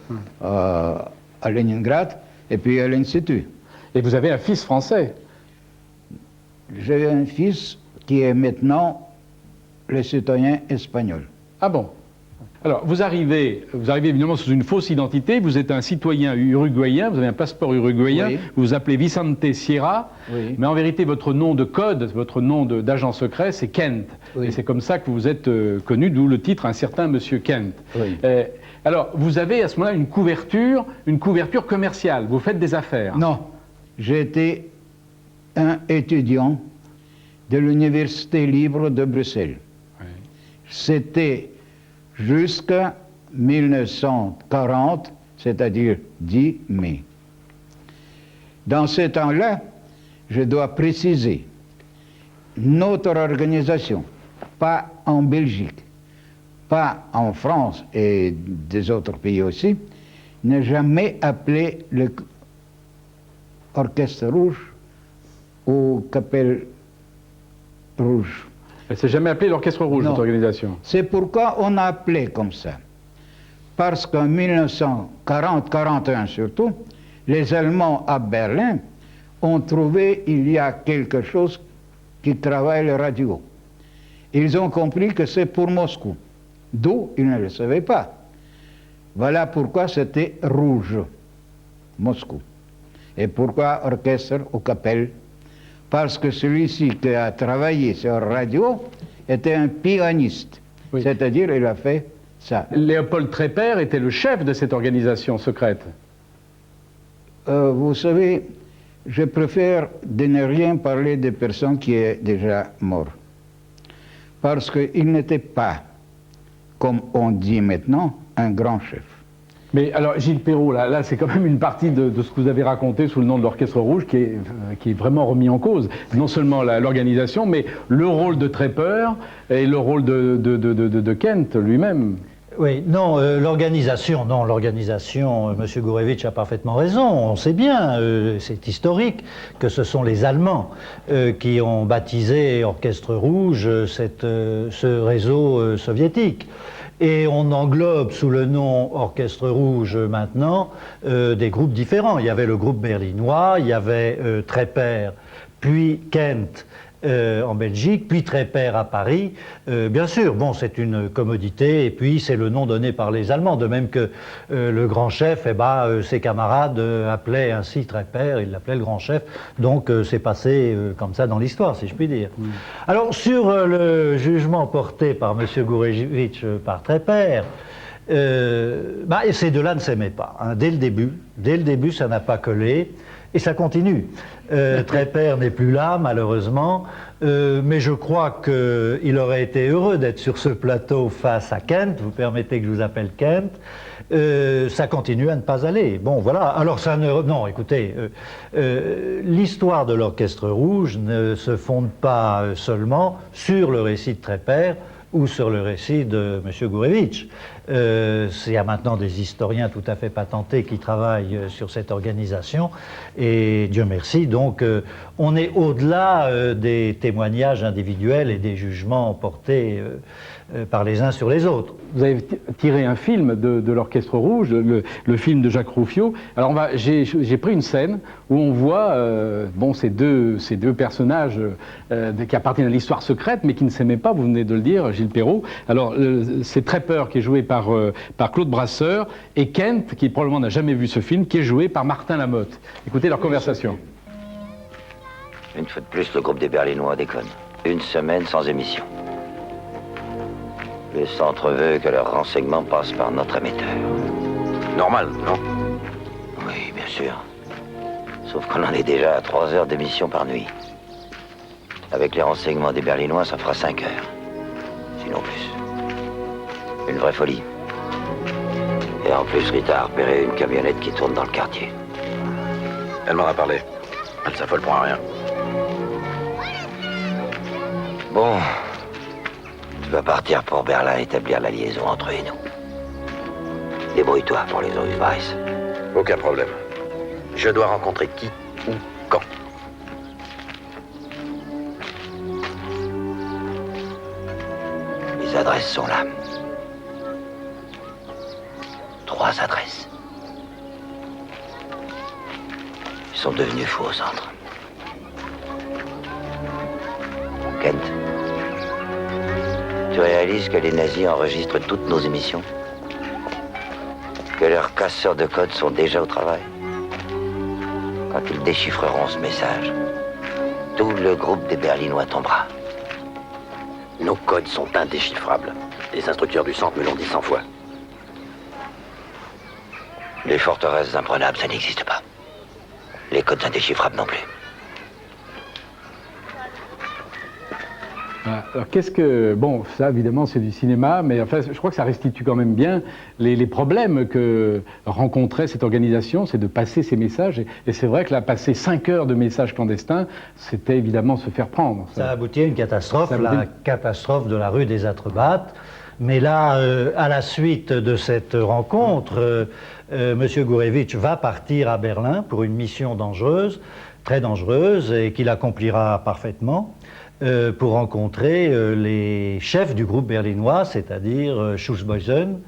à Leningrad, et puis à l'Institut. Et vous avez un fils français. J'ai un fils qui est maintenant le citoyen espagnol. Ah bon? Alors, vous arrivez évidemment sous une fausse identité, vous êtes un citoyen uruguayen, vous avez un passeport uruguayen, Oui. vous vous appelez Vicente Sierra, Oui. mais en vérité, votre nom de code, votre nom d'agent secret, c'est Kent. Oui. Et c'est comme ça que vous êtes connu, d'où le titre, un certain Monsieur Kent. Oui. Alors, vous avez à ce moment-là une couverture commerciale, vous faites des affaires. Non, j'étais un étudiant de l'Université libre de Bruxelles. Oui. C'était jusqu'à 1940, c'est-à-dire 10 mai. Dans ce temps-là, je dois préciser, notre organisation, pas en Belgique, pas en France et des autres pays aussi, n'a jamais appelé l'Orchestre Rouge ou Capelle Rouge. Elle s'est jamais appelée l'Orchestre Rouge, Non. votre organisation. C'est pourquoi on a appelé comme ça. Parce qu'en 1940-41 surtout, les Allemands à Berlin ont trouvé il y a quelque chose qui travaille la radio. Ils ont compris que c'est pour Moscou, d'où ils ne le savaient pas. Voilà pourquoi c'était rouge, Moscou. Et pourquoi orchestre ou capelle? Parce que celui-ci qui a travaillé sur radio était un pianiste. Oui. C'est-à-dire, il a fait ça. Léopold Trépère était le chef de cette organisation secrète. Vous savez, je préfère de ne rien parler de personnes qui est déjà mort. Parce qu'il n'était pas, comme on dit maintenant, un grand chef. Mais alors, Gilles Perrault, là c'est quand même une partie de ce que vous avez raconté sous le nom de l'Orchestre Rouge qui est vraiment remis en cause. Non seulement l'organisation, mais le rôle de Trepper et le rôle de Kent lui-même. Oui, non, l'organisation, M. Gourevitch a parfaitement raison, on sait bien, c'est historique, que ce sont les Allemands qui ont baptisé Orchestre Rouge ce réseau soviétique. Et on englobe sous le nom Orchestre Rouge maintenant des groupes différents. Il y avait le groupe berlinois, il y avait Trepper, puis Kent en Belgique, puis Trepper à Paris. Bien sûr, bon, c'est une commodité, et puis c'est le nom donné par les Allemands, de même que le grand chef, ses camarades appelaient ainsi Trepper, ils l'appelaient le grand chef, donc c'est passé comme ça dans l'histoire, si je puis dire. Alors, sur le jugement porté par M. Gourevitch par Trepper, ces deux-là ne s'aimaient pas, hein, dès le début, ça n'a pas collé. Et ça continue. Trepper n'est plus là, malheureusement, mais je crois qu'il aurait été heureux d'être sur ce plateau face à Kent. Vous permettez que je vous appelle Kent. Ça continue à ne pas aller. Bon, voilà. Alors, non, écoutez, l'histoire de l'Orchestre Rouge ne se fonde pas seulement sur le récit de Trepper ou sur le récit de M. Gourevitch. Il y a maintenant des historiens tout à fait patentés qui travaillent sur cette organisation, et Dieu merci, donc on est au-delà des témoignages individuels et des jugements portés par les uns sur les autres. Vous avez tiré un film de l'Orchestre Rouge, le film de Jacques Rouffio. Alors j'ai pris une scène où on voit ces deux personnages qui appartiennent à l'histoire secrète mais qui ne s'aimaient pas, vous venez de le dire, Gilles Perrault. Alors c'est Trepper qui est joué par Claude Brasseur, et Kent, qui probablement n'a jamais vu ce film, qui est joué par Martin Lamotte. Écoutez leur conversation. Une fois de plus, le groupe des Berlinois déconne. Une semaine sans émission. Le centre veut que leur renseignement passe par notre émetteur. Normal, non? Oui, bien sûr. Sauf qu'on en est déjà à 3 heures d'émission par nuit. Avec les renseignements des Berlinois, ça fera 5 heures. Sinon plus. Une vraie folie. Et en plus, Rita a repéré une camionnette qui tourne dans le quartier. Elle m'en a parlé. Elle s'affole pour un rien. Bon. Tu vas partir pour Berlin établir la liaison entre eux et nous. Débrouille-toi pour les Ausweis. Aucun problème. Je dois rencontrer qui, où, quand? Les adresses sont là. 3 adresses. Ils sont devenus fous au centre. Kent, tu réalises que les nazis enregistrent toutes nos émissions? Que leurs casseurs de codes sont déjà au travail? Quand ils déchiffreront ce message, tout le groupe des Berlinois tombera. Nos codes sont indéchiffrables. Les instructeurs du centre me l'ont dit 100 fois. Les forteresses imprenables, ça n'existe pas. Les codes indéchiffrables non plus. Alors qu'est-ce que... Bon, ça évidemment c'est du cinéma, mais enfin, je crois que ça restitue quand même bien les problèmes que rencontrait cette organisation, c'est de passer ces messages. Et c'est vrai que là, passer 5 heures de messages clandestins, c'était évidemment se faire prendre. Ça a abouti à une catastrophe, la catastrophe de la rue des Atrebates. Mais là, à la suite de cette rencontre, M. Gourevitch va partir à Berlin pour une mission dangereuse, très dangereuse, et qu'il accomplira parfaitement. Pour rencontrer les chefs du groupe berlinois, c'est-à-dire Schutzbeusen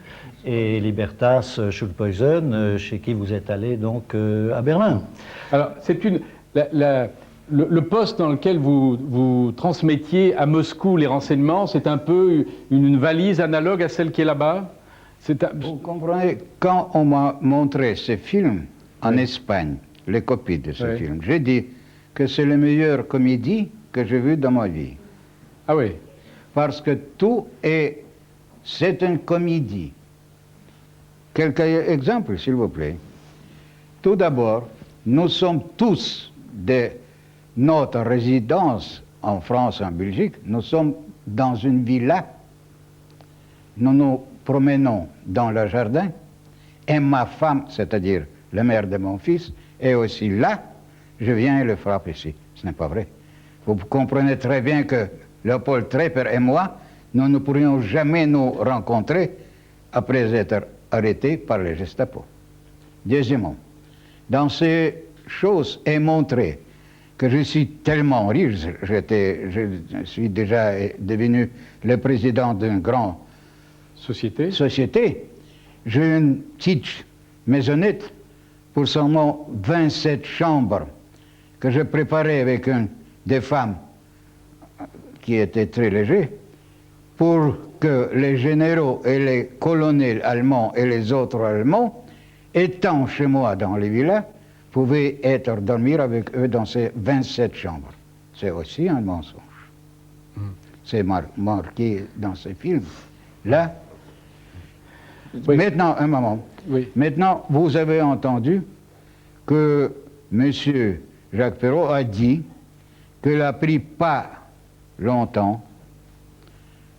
et Libertas Schutzbeusen, chez qui vous êtes allé donc à Berlin. Alors, c'est le poste dans lequel vous transmettiez à Moscou les renseignements, c'est un peu une valise analogue à celle qui est là-bas? Vous comprenez, quand on m'a montré ce film en Espagne, les copies de ce film, j'ai dit que c'est la meilleure comédie que j'ai vu dans ma vie. Ah oui. Parce que c'est une comédie. Quelques exemples, s'il vous plaît. Tout d'abord, nous sommes tous de notre résidence en France, en Belgique, nous sommes dans une villa. Nous nous promenons dans le jardin et ma femme, c'est-à-dire la mère de mon fils, est aussi là, je viens et le frappe ici. Ce n'est pas vrai. Vous comprenez très bien que Léopold Trepper et moi, nous ne pourrions jamais nous rencontrer après être arrêtés par les Gestapo. Deuxièmement, dans ces choses est montré que je suis tellement riche, je suis déjà devenu le président d'une grande société. J'ai une petite maisonnette pour seulement 27 chambres que je préparais avec des femmes qui étaient très légers pour que les généraux et les colonels allemands et les autres Allemands, étant chez moi dans les villas, pouvaient dormir avec eux dans ces 27 chambres. C'est aussi un mensonge. C'est marqué dans ces films. Là, oui. Maintenant, un moment. Oui. Maintenant, vous avez entendu que M. Jacques Perrot a dit qu'il n'a pris pas longtemps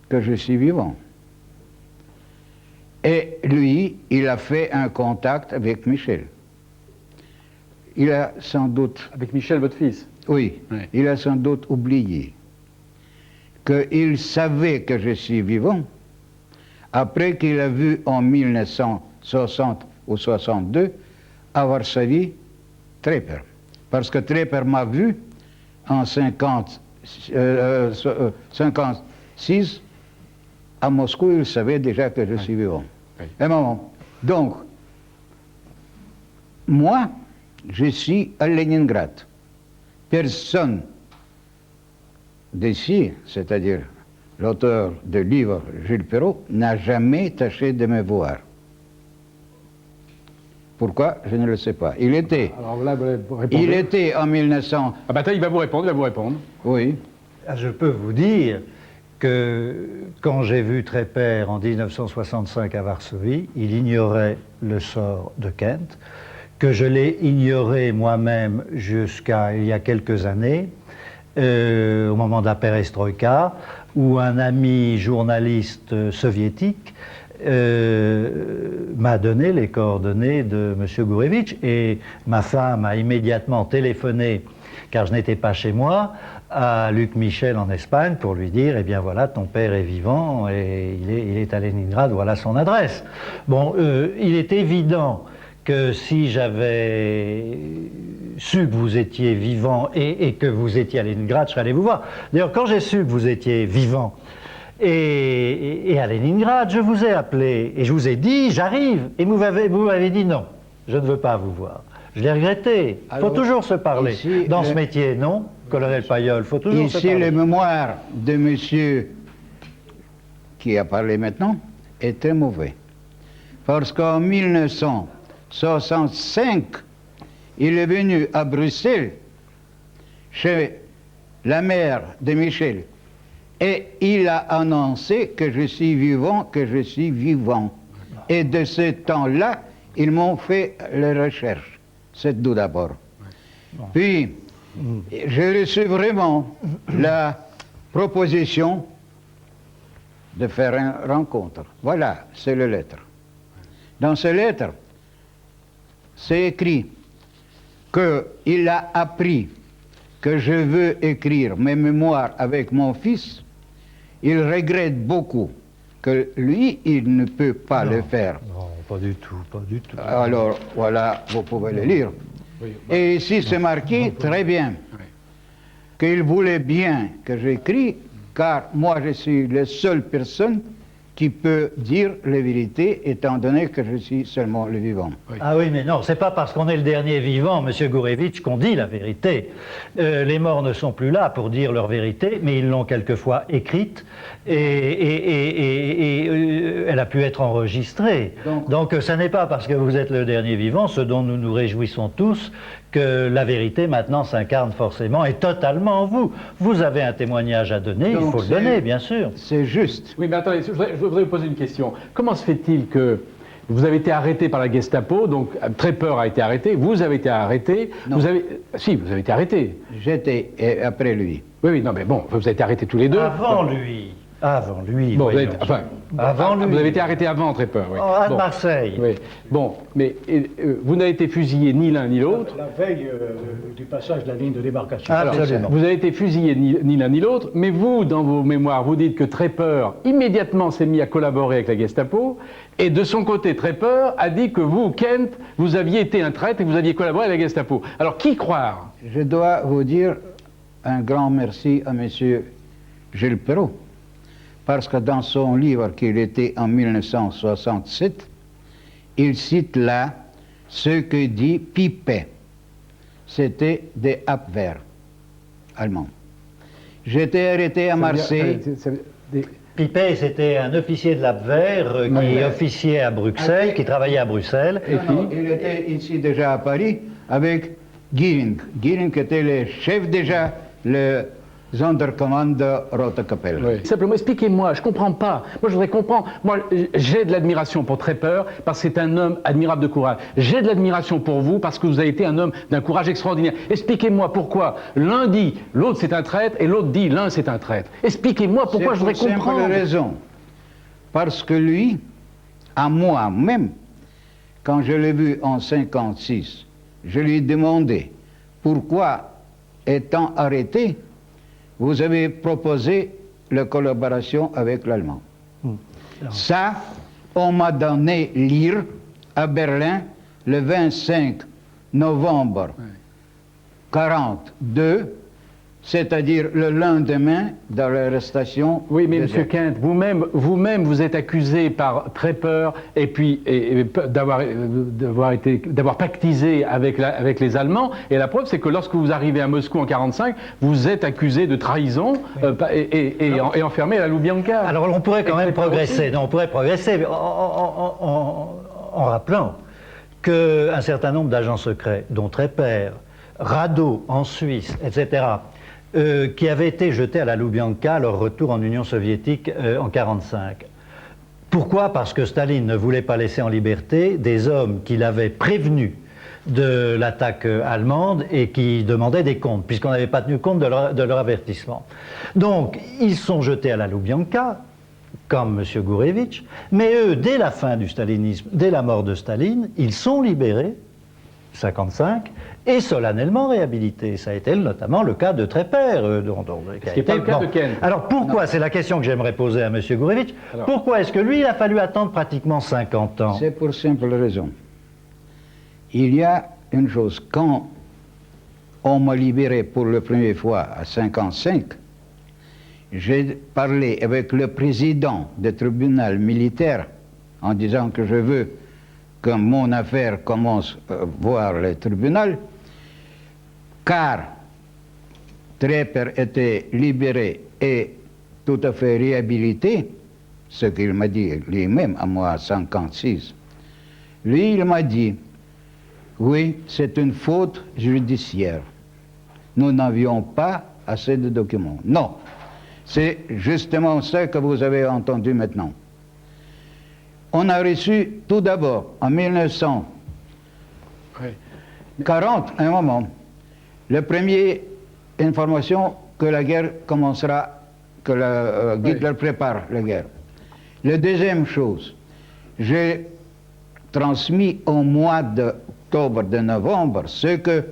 que je suis vivant. Et lui, il a fait un contact avec Michel. Il a sans doute... Avec Michel, votre fils? Oui, Oui. il a sans doute oublié qu'il savait que je suis vivant après qu'il a vu en 1960 ou 62 à Varsovie Trepper. Parce que Trepper m'a vu en 56 à Moscou, il savait déjà que je suis vivant. Oui. Un moment. Donc, moi, je suis à Leningrad. Personne d'ici, c'est-à-dire l'auteur du livre Jules Perrot, n'a jamais tâché de me voir. Pourquoi? Je ne le sais pas. Il était en 1900... Ah bah il va vous répondre, Oui. Je peux vous dire que quand j'ai vu Trepper en 1965 à Varsovie, il ignorait le sort de Kent, que je l'ai ignoré moi-même jusqu'à il y a quelques années, au moment de la perestroïka, où un ami journaliste soviétique m'a donné les coordonnées de M. Gourevitch, et ma femme a immédiatement téléphoné, car je n'étais pas chez moi, à Luc Michel en Espagne pour lui dire, eh bien voilà, ton père est vivant et il est à Leningrad, voilà son adresse. Bon, il est évident que si j'avais su que vous étiez vivant et que vous étiez à Leningrad, je serais allé vous voir. D'ailleurs, quand j'ai su que vous étiez vivant et à Leningrad, je vous ai appelé et je vous ai dit, j'arrive. Et vous m'avez dit non, je ne veux pas vous voir. Je l'ai regretté. Il faut toujours se parler. Ici, dans ce métier, non, colonel Payol, il faut toujours se parler. Ici, le mémoire de monsieur qui a parlé maintenant est très mauvais. Parce qu'en 1965, il est venu à Bruxelles, chez la mère de Michel, et il a annoncé que je suis vivant, que je suis vivant. Et de ce temps-là, ils m'ont fait les recherches. C'est tout d'abord. Puis, j'ai reçu vraiment la proposition de faire une rencontre. Voilà, c'est la lettre. Dans cette lettre, c'est écrit qu'il a appris que je veux écrire mes mémoires avec mon fils. Il regrette beaucoup que lui, il ne peut pas le faire. Non, pas du tout, pas du tout. Alors, voilà, vous pouvez le lire. Et ici, c'est marqué très bien qu'il voulait bien que j'écris, car moi, je suis la seule personne qui peut dire la vérité, étant donné que je suis seulement le vivant. Ah oui, mais non, c'est pas parce qu'on est le dernier vivant, M. Gourevitch, qu'on dit la vérité. Les morts ne sont plus là pour dire leur vérité, mais ils l'ont quelquefois écrite, et elle a pu être enregistrée. Donc ça n'est pas parce que vous êtes le dernier vivant, ce dont nous nous réjouissons tous, que la vérité maintenant s'incarne forcément et totalement en vous. Vous avez un témoignage à donner, Donc, il faut le donner, bien sûr. C'est juste. Oui, mais attendez, je voudrais vous poser une question. Comment se fait-il que vous avez été arrêté par la Gestapo, donc Trepper a été arrêté, vous avez été arrêté, Non. vous avez été arrêté. J'étais après lui. Oui, non, mais bon, vous avez été arrêtés tous les deux. Avant lui, Bon, vous voyons. avez- enfin, Avant lui. Vous avez été arrêté avant Trepper, oui. À Marseille. Oui. Bon, mais vous n'avez été fusillé ni l'un ni l'autre. La veille du passage de la ligne de démarcation. Absolument. Vous avez été fusillé ni l'un ni l'autre, mais vous, dans vos mémoires, vous dites que Trepper immédiatement s'est mis à collaborer avec la Gestapo, et de son côté, Trepper a dit que vous, Kent, vous aviez été un traître et que vous aviez collaboré avec la Gestapo. Alors, qui croire? Je dois vous dire un grand merci à M. Gilles Perrault, parce que dans son livre qu'il était en 1967, il cite là ce que dit Pipet. C'était des Abwehr allemands. J'étais arrêté à Marseille. Pipet, c'était un officier de l'Abwehr qui officiait à Bruxelles, qui travaillait à Bruxelles. Non, il était ici déjà à Paris avec Göring. Göring était le chef déjà, le Sonderkommando Rote-Kapelle. Oui. Simplement, expliquez-moi, je ne comprends pas. Moi, je voudrais comprendre. Moi, j'ai de l'admiration pour Trepper parce que c'est un homme admirable de courage. J'ai de l'admiration pour vous parce que vous avez été un homme d'un courage extraordinaire. Expliquez-moi pourquoi l'un dit l'autre c'est un traître et l'autre dit l'un c'est un traître. Expliquez-moi pourquoi je voudrais comprendre. C'est pour simple raison. Parce que lui, à moi-même, quand je l'ai vu en 1956, je lui ai demandé pourquoi, étant arrêté, vous avez proposé la collaboration avec l'Allemand. Ça, on m'a donné lire à Berlin le 25 novembre 1942, c'est-à-dire le lendemain de l'arrestation. Oui, mais M. Kent, vous-même, vous êtes accusé par Trepper et puis d'avoir pactisé avec les Allemands. Et la preuve, c'est que lorsque vous arrivez à Moscou en 1945, vous êtes accusé de trahison et enfermé à la Loubianka. Alors on pourrait quand même progresser. Non, on pourrait progresser en rappelant qu'un certain nombre d'agents secrets, dont Trepper, Rado en Suisse, etc., qui avaient été jetés à la Loubianka à leur retour en Union soviétique en 1945. Pourquoi? Parce que Staline ne voulait pas laisser en liberté des hommes qu'il avait prévenus de l'attaque allemande et qui demandaient des comptes, puisqu'on n'avait pas tenu compte de leur avertissement. Donc, ils sont jetés à la Loubianka, comme M. Gourevitch, mais eux, dès la fin du stalinisme, dès la mort de Staline, ils sont libérés, 1955, et solennellement réhabilités. Ça a été notamment le cas de Trepper. Ce qui n'est pas le cas de Kent. Alors pourquoi, c'est la question que j'aimerais poser à M. Gourevitch, pourquoi est-ce que lui, il a fallu attendre pratiquement 50 ans? C'est pour simple raison. Il y a une chose, quand on m'a libéré pour la première fois à 1955, j'ai parlé avec le président du tribunal militaire en disant que je veux que mon affaire commence à voir le tribunal, car Trepper était libéré et tout à fait réhabilité, ce qu'il m'a dit lui-même à moi en 1956. Lui, il m'a dit, oui, c'est une faute judiciaire. Nous n'avions pas assez de documents. Non, c'est justement ce que vous avez entendu maintenant. On a reçu tout d'abord, en 1940, un moment, la première information que la guerre commencera, que Hitler prépare la guerre. La deuxième chose, j'ai transmis au mois d'octobre, de novembre, ce que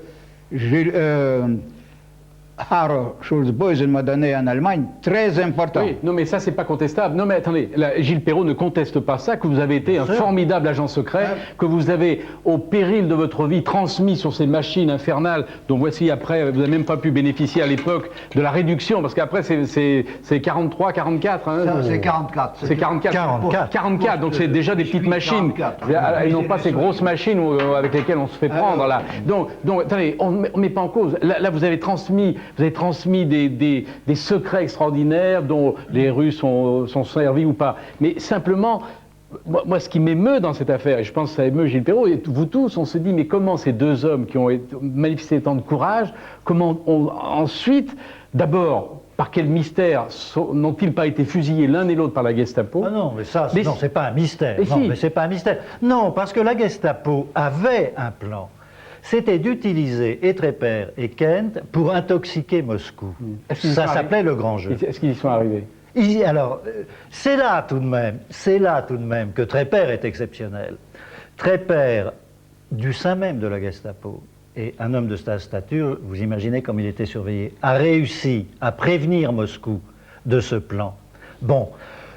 Harro Schulz-Boysen m'a donné en Allemagne, très important. Oui, non mais ça c'est pas contestable. Non mais attendez, Gilles Perrault ne conteste pas ça, que vous avez été un formidable agent secret, que vous avez, au péril de votre vie, transmis sur ces machines infernales, dont voici après, vous n'avez même pas pu bénéficier à l'époque de la réduction, parce qu'après c'est 43, 44. Hein, c'est 44. C'est 44, donc c'est déjà des petites machines. Elles n'ont pas ces grosses machines avec lesquelles on se fait prendre là. Donc attendez, on ne met pas en cause. Là vous avez transmis des secrets extraordinaires dont les Russes sont servis ou pas. Mais simplement, moi ce qui m'émeut dans cette affaire, et je pense que ça émeut Gilles Perrault, et vous tous, on se dit, mais comment ces deux hommes qui ont manifesté tant de courage, comment ensuite, d'abord, par quel mystère n'ont-ils pas été fusillés l'un et l'autre par la Gestapo? Ah non, mais ça, non, c'est pas un mystère. Non, mais c'est pas un mystère. Non, parce que la Gestapo avait un plan. C'était d'utiliser Trepper et Kent pour intoxiquer Moscou. Ça s'appelait le grand jeu. Est-ce qu'ils y sont arrivés? Alors, c'est là tout de même que Trepper est exceptionnel. Trepper, du sein même de la Gestapo, et un homme de sa stature, vous imaginez comme il était surveillé, a réussi à prévenir Moscou de ce plan. Bon,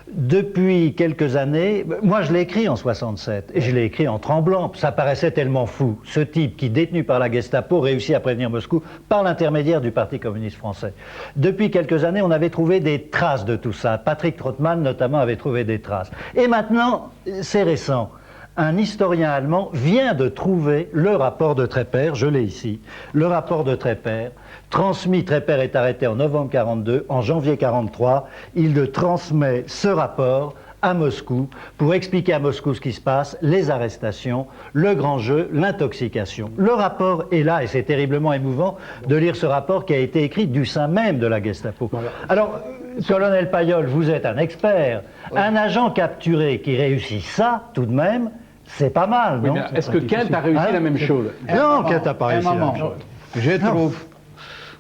depuis quelques années, moi je l'ai écrit en 67, et je l'ai écrit en tremblant, ça paraissait tellement fou. Ce type qui, détenu par la Gestapo, réussit à prévenir Moscou par l'intermédiaire du Parti communiste français. Depuis quelques années, on avait trouvé des traces de tout ça. Patrick Trottmann, notamment, avait trouvé des traces. Et maintenant, c'est récent. Un historien allemand vient de trouver le rapport de Trepper, je l'ai ici, le rapport de Trepper, transmis, Trepper est arrêté en novembre 42, en janvier 43, il le transmet ce rapport à Moscou pour expliquer à Moscou ce qui se passe, les arrestations, le grand jeu, l'intoxication. Le rapport est là et c'est terriblement émouvant de lire ce rapport qui a été écrit du sein même de la Gestapo. Alors, colonel Paillol, vous êtes un expert, un agent capturé qui réussit ça, tout de même, c'est pas mal, non? Est-ce que Kent a réussi la même chose? Non, Kent n'a pas réussi la même chose. Je trouve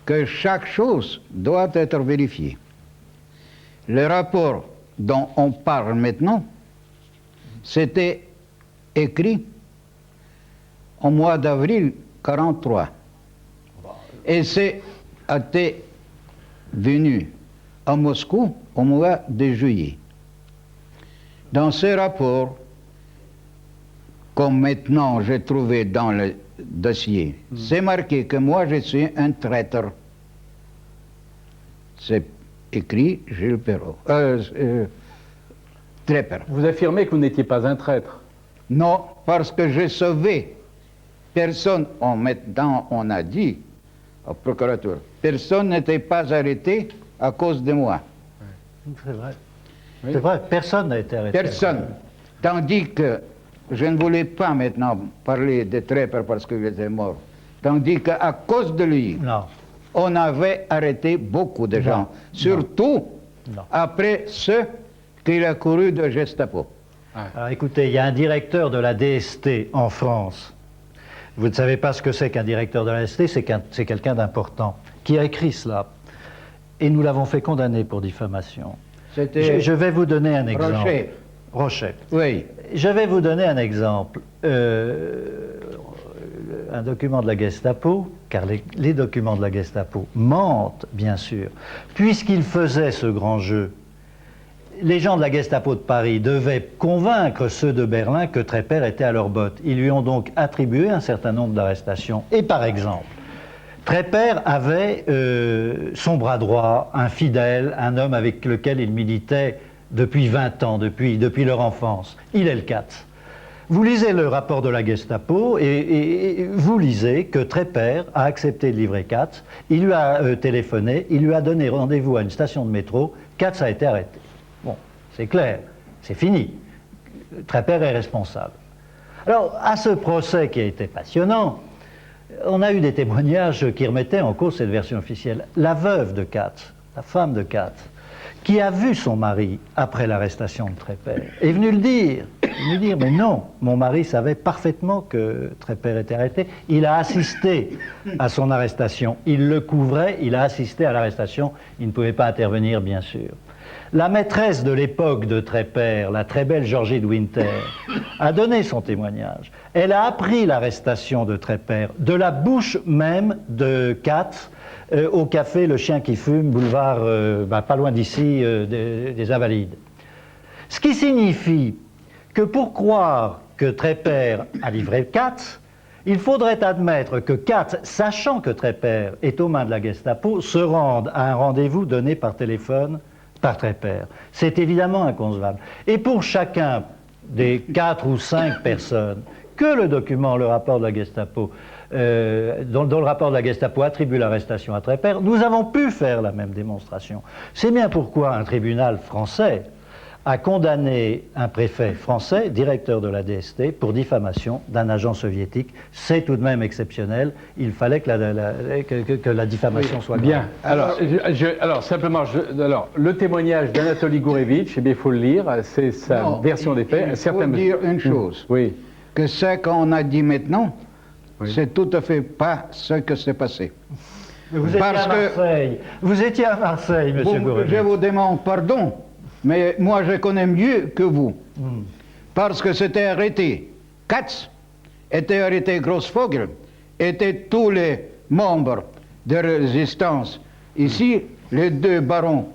que chaque chose doit être vérifiée. Le rapport dont on parle maintenant, c'était écrit au mois d'avril 1943. Et c'est été venu à Moscou au mois de juillet. Dans ce rapport, comme maintenant j'ai trouvé dans le dossier, c'est marqué que moi je suis un traître. C'est écrit Gilles Perrault. Trepper. Vous affirmez que vous n'étiez pas un traître? Non, parce que j'ai sauvé personne. Maintenant, on a dit au procurateur, personne n'était pas arrêté à cause de moi. C'est vrai. Oui. C'est vrai, personne n'a été arrêté. Personne. Tandis que je ne voulais pas maintenant parler de Trepper parce qu'il était mort. Tandis qu'à cause de lui, non, on avait arrêté beaucoup de gens. Surtout après ce qu'il a couru de Gestapo. Alors écoutez, il y a un directeur de la DST en France. Vous ne savez pas ce que c'est qu'un directeur de la DST, c'est quelqu'un d'important, qui a écrit cela. Et nous l'avons fait condamner pour diffamation. Je vais vous donner un exemple. Rochet. Rochet. Oui. Je vais vous donner un exemple. Un document de la Gestapo, car les documents de la Gestapo mentent, bien sûr, puisqu'ils faisaient ce grand jeu. Les gens de la Gestapo de Paris devaient convaincre ceux de Berlin que Trepper était à leurs bottes. Ils lui ont donc attribué un certain nombre d'arrestations. Et par exemple, Trepper avait son bras droit, un fidèle, un homme avec lequel il militait depuis 20 ans, depuis leur enfance, Hillel Katz. Vous lisez le rapport de la Gestapo et vous lisez que Trepper a accepté de livrer Katz, il lui a téléphoné, il lui a donné rendez-vous à une station de métro, Katz a été arrêté. Bon, c'est clair, c'est fini. Trepper est responsable. Alors, à ce procès qui a été passionnant, on a eu des témoignages qui remettaient en cause cette version officielle. La veuve de Katz, la femme de Katz, qui a vu son mari après l'arrestation de Trepper, est venue le dire. Mais non, mon mari savait parfaitement que Trepper était arrêté. Il a assisté à son arrestation. Il le couvrait, il a assisté à l'arrestation. Il ne pouvait pas intervenir, bien sûr. La maîtresse de l'époque de Trepper, la très belle Georgie de Winter, a donné son témoignage. Elle a appris l'arrestation de Trepper de la bouche même de Katz, au café Le Chien qui fume, boulevard pas loin d'ici, des Invalides. Ce qui signifie que pour croire que Trepper a livré Katz, il faudrait admettre que Katz, sachant que Trepper est aux mains de la Gestapo, se rende à un rendez-vous donné par téléphone par Trepper. C'est évidemment inconcevable. Et pour chacun des 4 ou 5 personnes que le document, le rapport de la Gestapo, dont le rapport de la Gestapo attribue l'arrestation à Trepper, nous avons pu faire la même démonstration. C'est bien pourquoi un tribunal français a condamné un préfet français, directeur de la DST, pour diffamation d'un agent soviétique. C'est tout de même exceptionnel. Il fallait que la diffamation soit bien. grave. Alors, simplement, le témoignage d'Anatoly Gourevitch, il faut le lire, c'est sa version des faits. Il faut dire une chose, que ce qu'on a dit maintenant, c'est tout à fait pas ce que s'est passé. Mais vous étiez à Marseille. Vous étiez à Marseille, monsieur Gourevitch. Je vous demande pardon, mais moi je connais mieux que vous. Parce que c'était arrêté. Katz était arrêté, Grossvogel, étaient tous les membres de résistance. Ici, les deux barons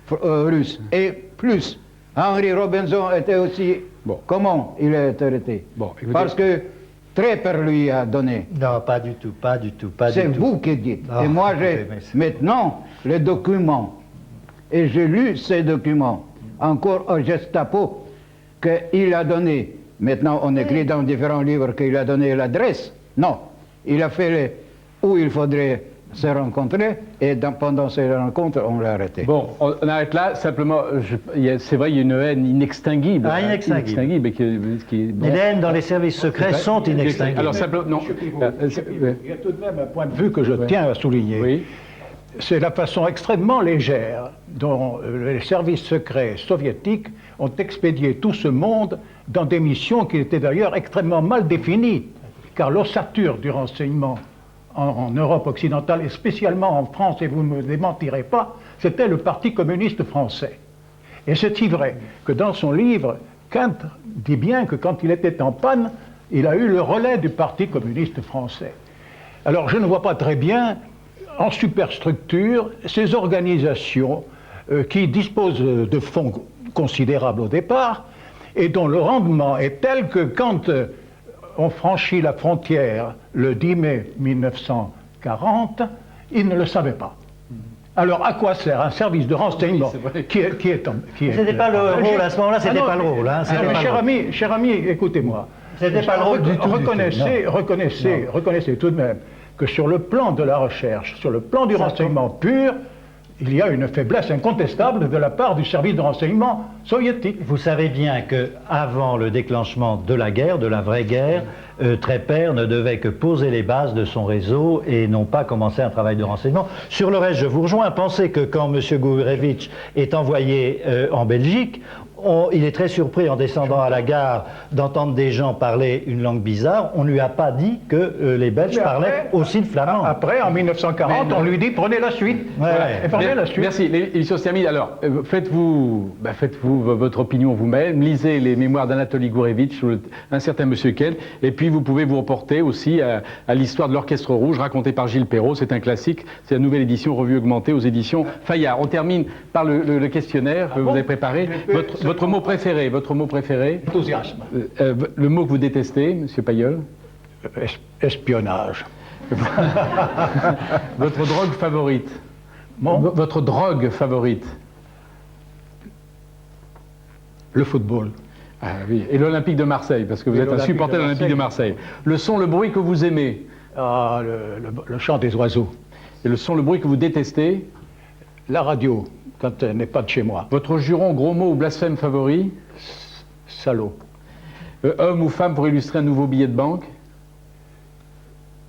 russes. Et plus, Henri Robinson était aussi... Bon. Comment il a été arrêté? Bon, écoutez... Parce que Trepper lui a donné. Non, pas du tout, pas du tout, pas du tout. C'est vous qui dites. Non, et moi, j'ai écoutez, mais c'est- maintenant les documents. Et j'ai lu ces documents, encore au Gestapo, qu'il a donné. Maintenant, on écrit dans différents livres qu'il a donné l'adresse. Non, il a fait où il faudrait se rencontrer, et pendant ces rencontres, on l'a arrêté. Bon, on arrête là. Simplement, c'est vrai, il y a une haine inextinguible. Ah, inextinguible. Et qui bon. Mais les haines dans les services secrets sont inextinguibles. Alors, simplement, non. Il y a tout de même un point de vue que je tiens à souligner. Oui. C'est la façon extrêmement légère dont les services secrets soviétiques ont expédié tout ce monde dans des missions qui étaient d'ailleurs extrêmement mal définies, car l'ossature du renseignement en Europe occidentale et spécialement en France, et vous ne me démentirez pas, c'était le Parti communiste français. Et c'est si vrai que dans son livre, Kant dit bien que quand il était en panne, il a eu le relais du Parti communiste français. Alors je ne vois pas très bien, en superstructure, ces organisations qui disposent de fonds considérables au départ et dont le rendement est tel que quand on franchit la frontière le 10 mai 1940, ils ne le savaient pas. Alors à quoi sert un service de renseignement qui est C'était pas le rôle, à ce moment-là, c'était Ah non, pas le rôle. Hein, c'était mais pas le rôle. cher ami, écoutez-moi. C'était pas le rôle du tout. Reconnaissez tout de même que sur le plan de la recherche, sur le plan du renseignement pur, il y a une faiblesse incontestable de la part du service de renseignement soviétique. Vous savez bien que avant le déclenchement de la guerre, de la vraie guerre, Trepper ne devait que poser les bases de son réseau et non pas commencer un travail de renseignement. Sur le reste, je vous rejoins. Pensez que quand M. Gourevitch est envoyé en Belgique, il est très surpris en descendant à la gare d'entendre des gens parler une langue bizarre. On ne lui a pas dit que les Belges parlaient aussi le flamand. Après, en 1940, on lui dit prenez la suite. Ouais. Et prenez la suite. Merci. L'émission se termine. Alors, faites-vous votre opinion vous-même. Lisez les mémoires d'Anatoly Gourevitch sur un certain Monsieur Kell. Et puis, vous pouvez vous reporter aussi à l'histoire de l'Orchestre Rouge, racontée par Gilles Perrault. C'est un classique. C'est la nouvelle édition, revue augmentée aux éditions Fayard. On termine par le questionnaire que vous avez préparé. Votre mot préféré, Enthousiasme. Le mot que vous détestez, Monsieur Payeul. Espionnage. Votre drogue favorite. Votre drogue favorite. Le football. Ah oui, et l'Olympique de Marseille, parce que vous êtes un supporter de l'Olympique de Marseille. Le son, le bruit que vous aimez. Ah, le chant des oiseaux. Et le son, le bruit que vous détestez. La radio, quand elle n'est pas de chez moi. Votre juron, gros mot ou blasphème favori. Salaud. Homme ou femme pour illustrer un nouveau billet de banque.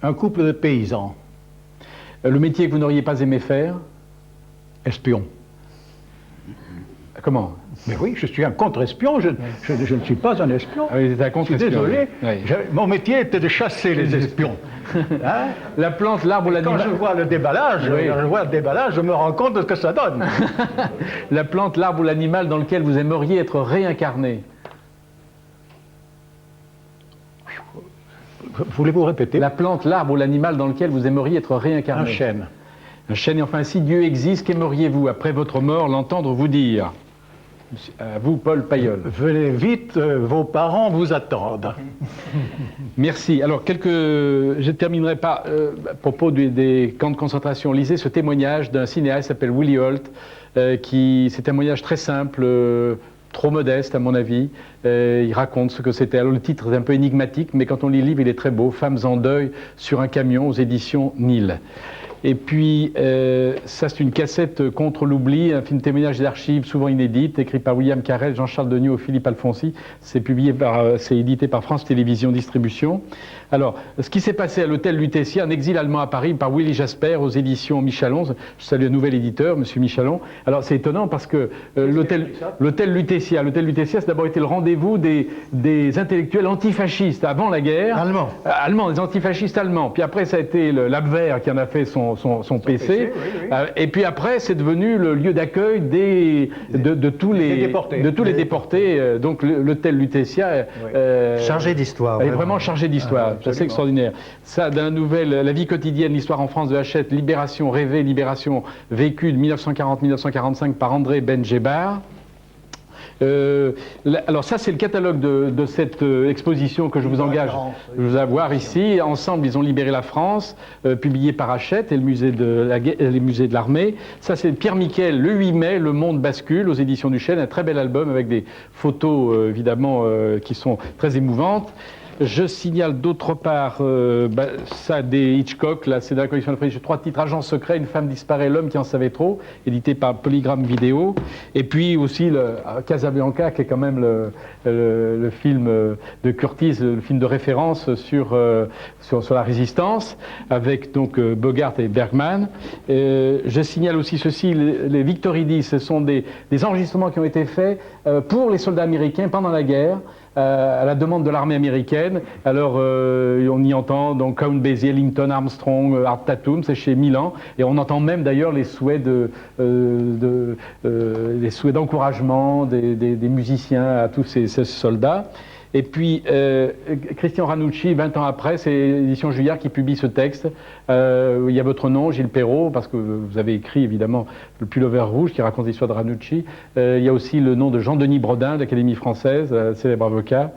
Un couple de paysans. Le métier que vous n'auriez pas aimé faire. Espion. Comment? Mais oui, je suis un contre-espion, je ne suis pas un espion. Ah oui, vous êtes un Je suis contre-espion. désolé, Oui. mon métier était de chasser les espions. Hein? La plante, l'arbre ou Quand l'animal. je vois le déballage, Oui. je me rends compte de ce que ça donne. La plante, l'arbre ou l'animal dans lequel vous aimeriez être réincarné. Voulez-vous répéter? La plante, l'arbre ou l'animal dans lequel vous aimeriez être réincarné. Un chêne. Un chêne. Et enfin, si Dieu existe, qu'aimeriez-vous, après votre mort, l'entendre vous dire? À vous, Paul Payeul. Venez vite, vos parents vous attendent. Merci. Alors, je terminerai par, à propos des camps de concentration. Lisez ce témoignage d'un cinéaste qui s'appelle Willy Holt, c'est un témoignage très simple, trop modeste à mon avis. Il raconte ce que c'était. Alors, le titre est un peu énigmatique, mais quand on lit le livre, il est très beau. Femmes en deuil sur un camion aux éditions Nil. Et puis, ça c'est une cassette contre l'oubli, un film témoignage d'archives souvent inédite, écrit par William Carrel, Jean-Charles Degnaud et Philippe Alfonsi. C'est édité par France Télévisions Distribution. Alors, ce qui s'est passé à l'hôtel Lutetia, un exil allemand à Paris par Willy Jasper aux éditions Michalon. Je salue un nouvel éditeur, Monsieur Michalon. Alors, c'est étonnant parce que l'hôtel Lutetia, c'est d'abord été le rendez-vous des intellectuels antifascistes avant la guerre. Allemands, des antifascistes allemands. Puis après, ça a été l'Abwehr qui en a fait son PC. Oui. Et puis après, c'est devenu le lieu d'accueil de tous les déportés. Donc, l'hôtel Lutetia chargé d'histoire. Est vraiment chargé d'histoire. C'est assez extraordinaire. Ça, d'un nouvel, la vie quotidienne, l'histoire en France de Hachette, Libération rêvée, Libération vécue de 1940-1945 par André Benjebar. Alors ça, c'est le catalogue de cette exposition que je vous engage à voir ici. Ensemble, ils ont libéré la France, publié par Hachette et les musées de l'armée. Ça, c'est Pierre Miquel, le 8 mai, Le Monde bascule, aux éditions du Chêne. Un très bel album avec des photos, évidemment, qui sont très émouvantes. Je signale d'autre part, ça des Hitchcock, là c'est dans la collection de Frédéric, 3 titres, Agent secret, Une femme disparaît, L'homme qui en savait trop, édité par Polygram Vidéo, et puis aussi Casablanca, qui est quand même le film de Curtis, le film de référence sur la résistance, avec donc Bogart et Bergman. Je signale aussi ceci, les Victoridis, ce sont des enregistrements qui ont été faits pour les soldats américains pendant la guerre, à la demande de l'armée américaine. Alors, on y entend donc Count Basie, Ellington, Armstrong, Art Tatum, c'est chez Milan, et on entend même d'ailleurs les souhaits d'encouragement des musiciens à tous ces soldats. Et puis, Christian Ranucci, 20 ans après, c'est l'édition Juillard qui publie ce texte. Il y a votre nom, Gilles Perrault, parce que vous avez écrit évidemment Le Pullover rouge qui raconte l'histoire de Ranucci. Il y a aussi le nom de Jean-Denis Brodin de l'Académie française, célèbre avocat.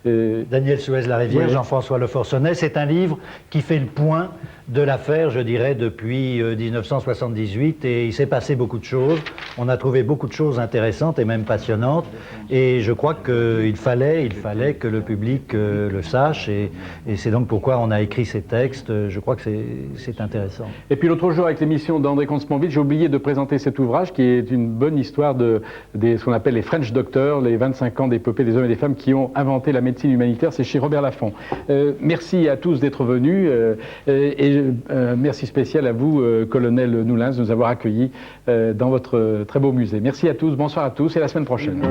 Daniel Suez-Larivière, oui. Jean-François Le Forcenet. C'est un livre qui fait le point de l'affaire, je dirais, depuis 1978, et il s'est passé beaucoup de choses. On a trouvé beaucoup de choses intéressantes et même passionnantes, et je crois qu'il fallait que le public le sache, et c'est donc pourquoi on a écrit ces textes. Je crois que c'est intéressant. Et puis l'autre jour, avec l'émission d'André Comte-Sponville, j'ai oublié de présenter cet ouvrage qui est une bonne histoire de ce qu'on appelle les French Doctors, les 25 ans d'épopée des hommes et des femmes qui ont inventé la médecine humanitaire. C'est chez Robert Laffont. Merci à tous d'être venus, et merci spécial à vous, colonel Noulins, de nous avoir accueillis dans votre très beau musée. Merci à tous, bonsoir à tous et à la semaine prochaine.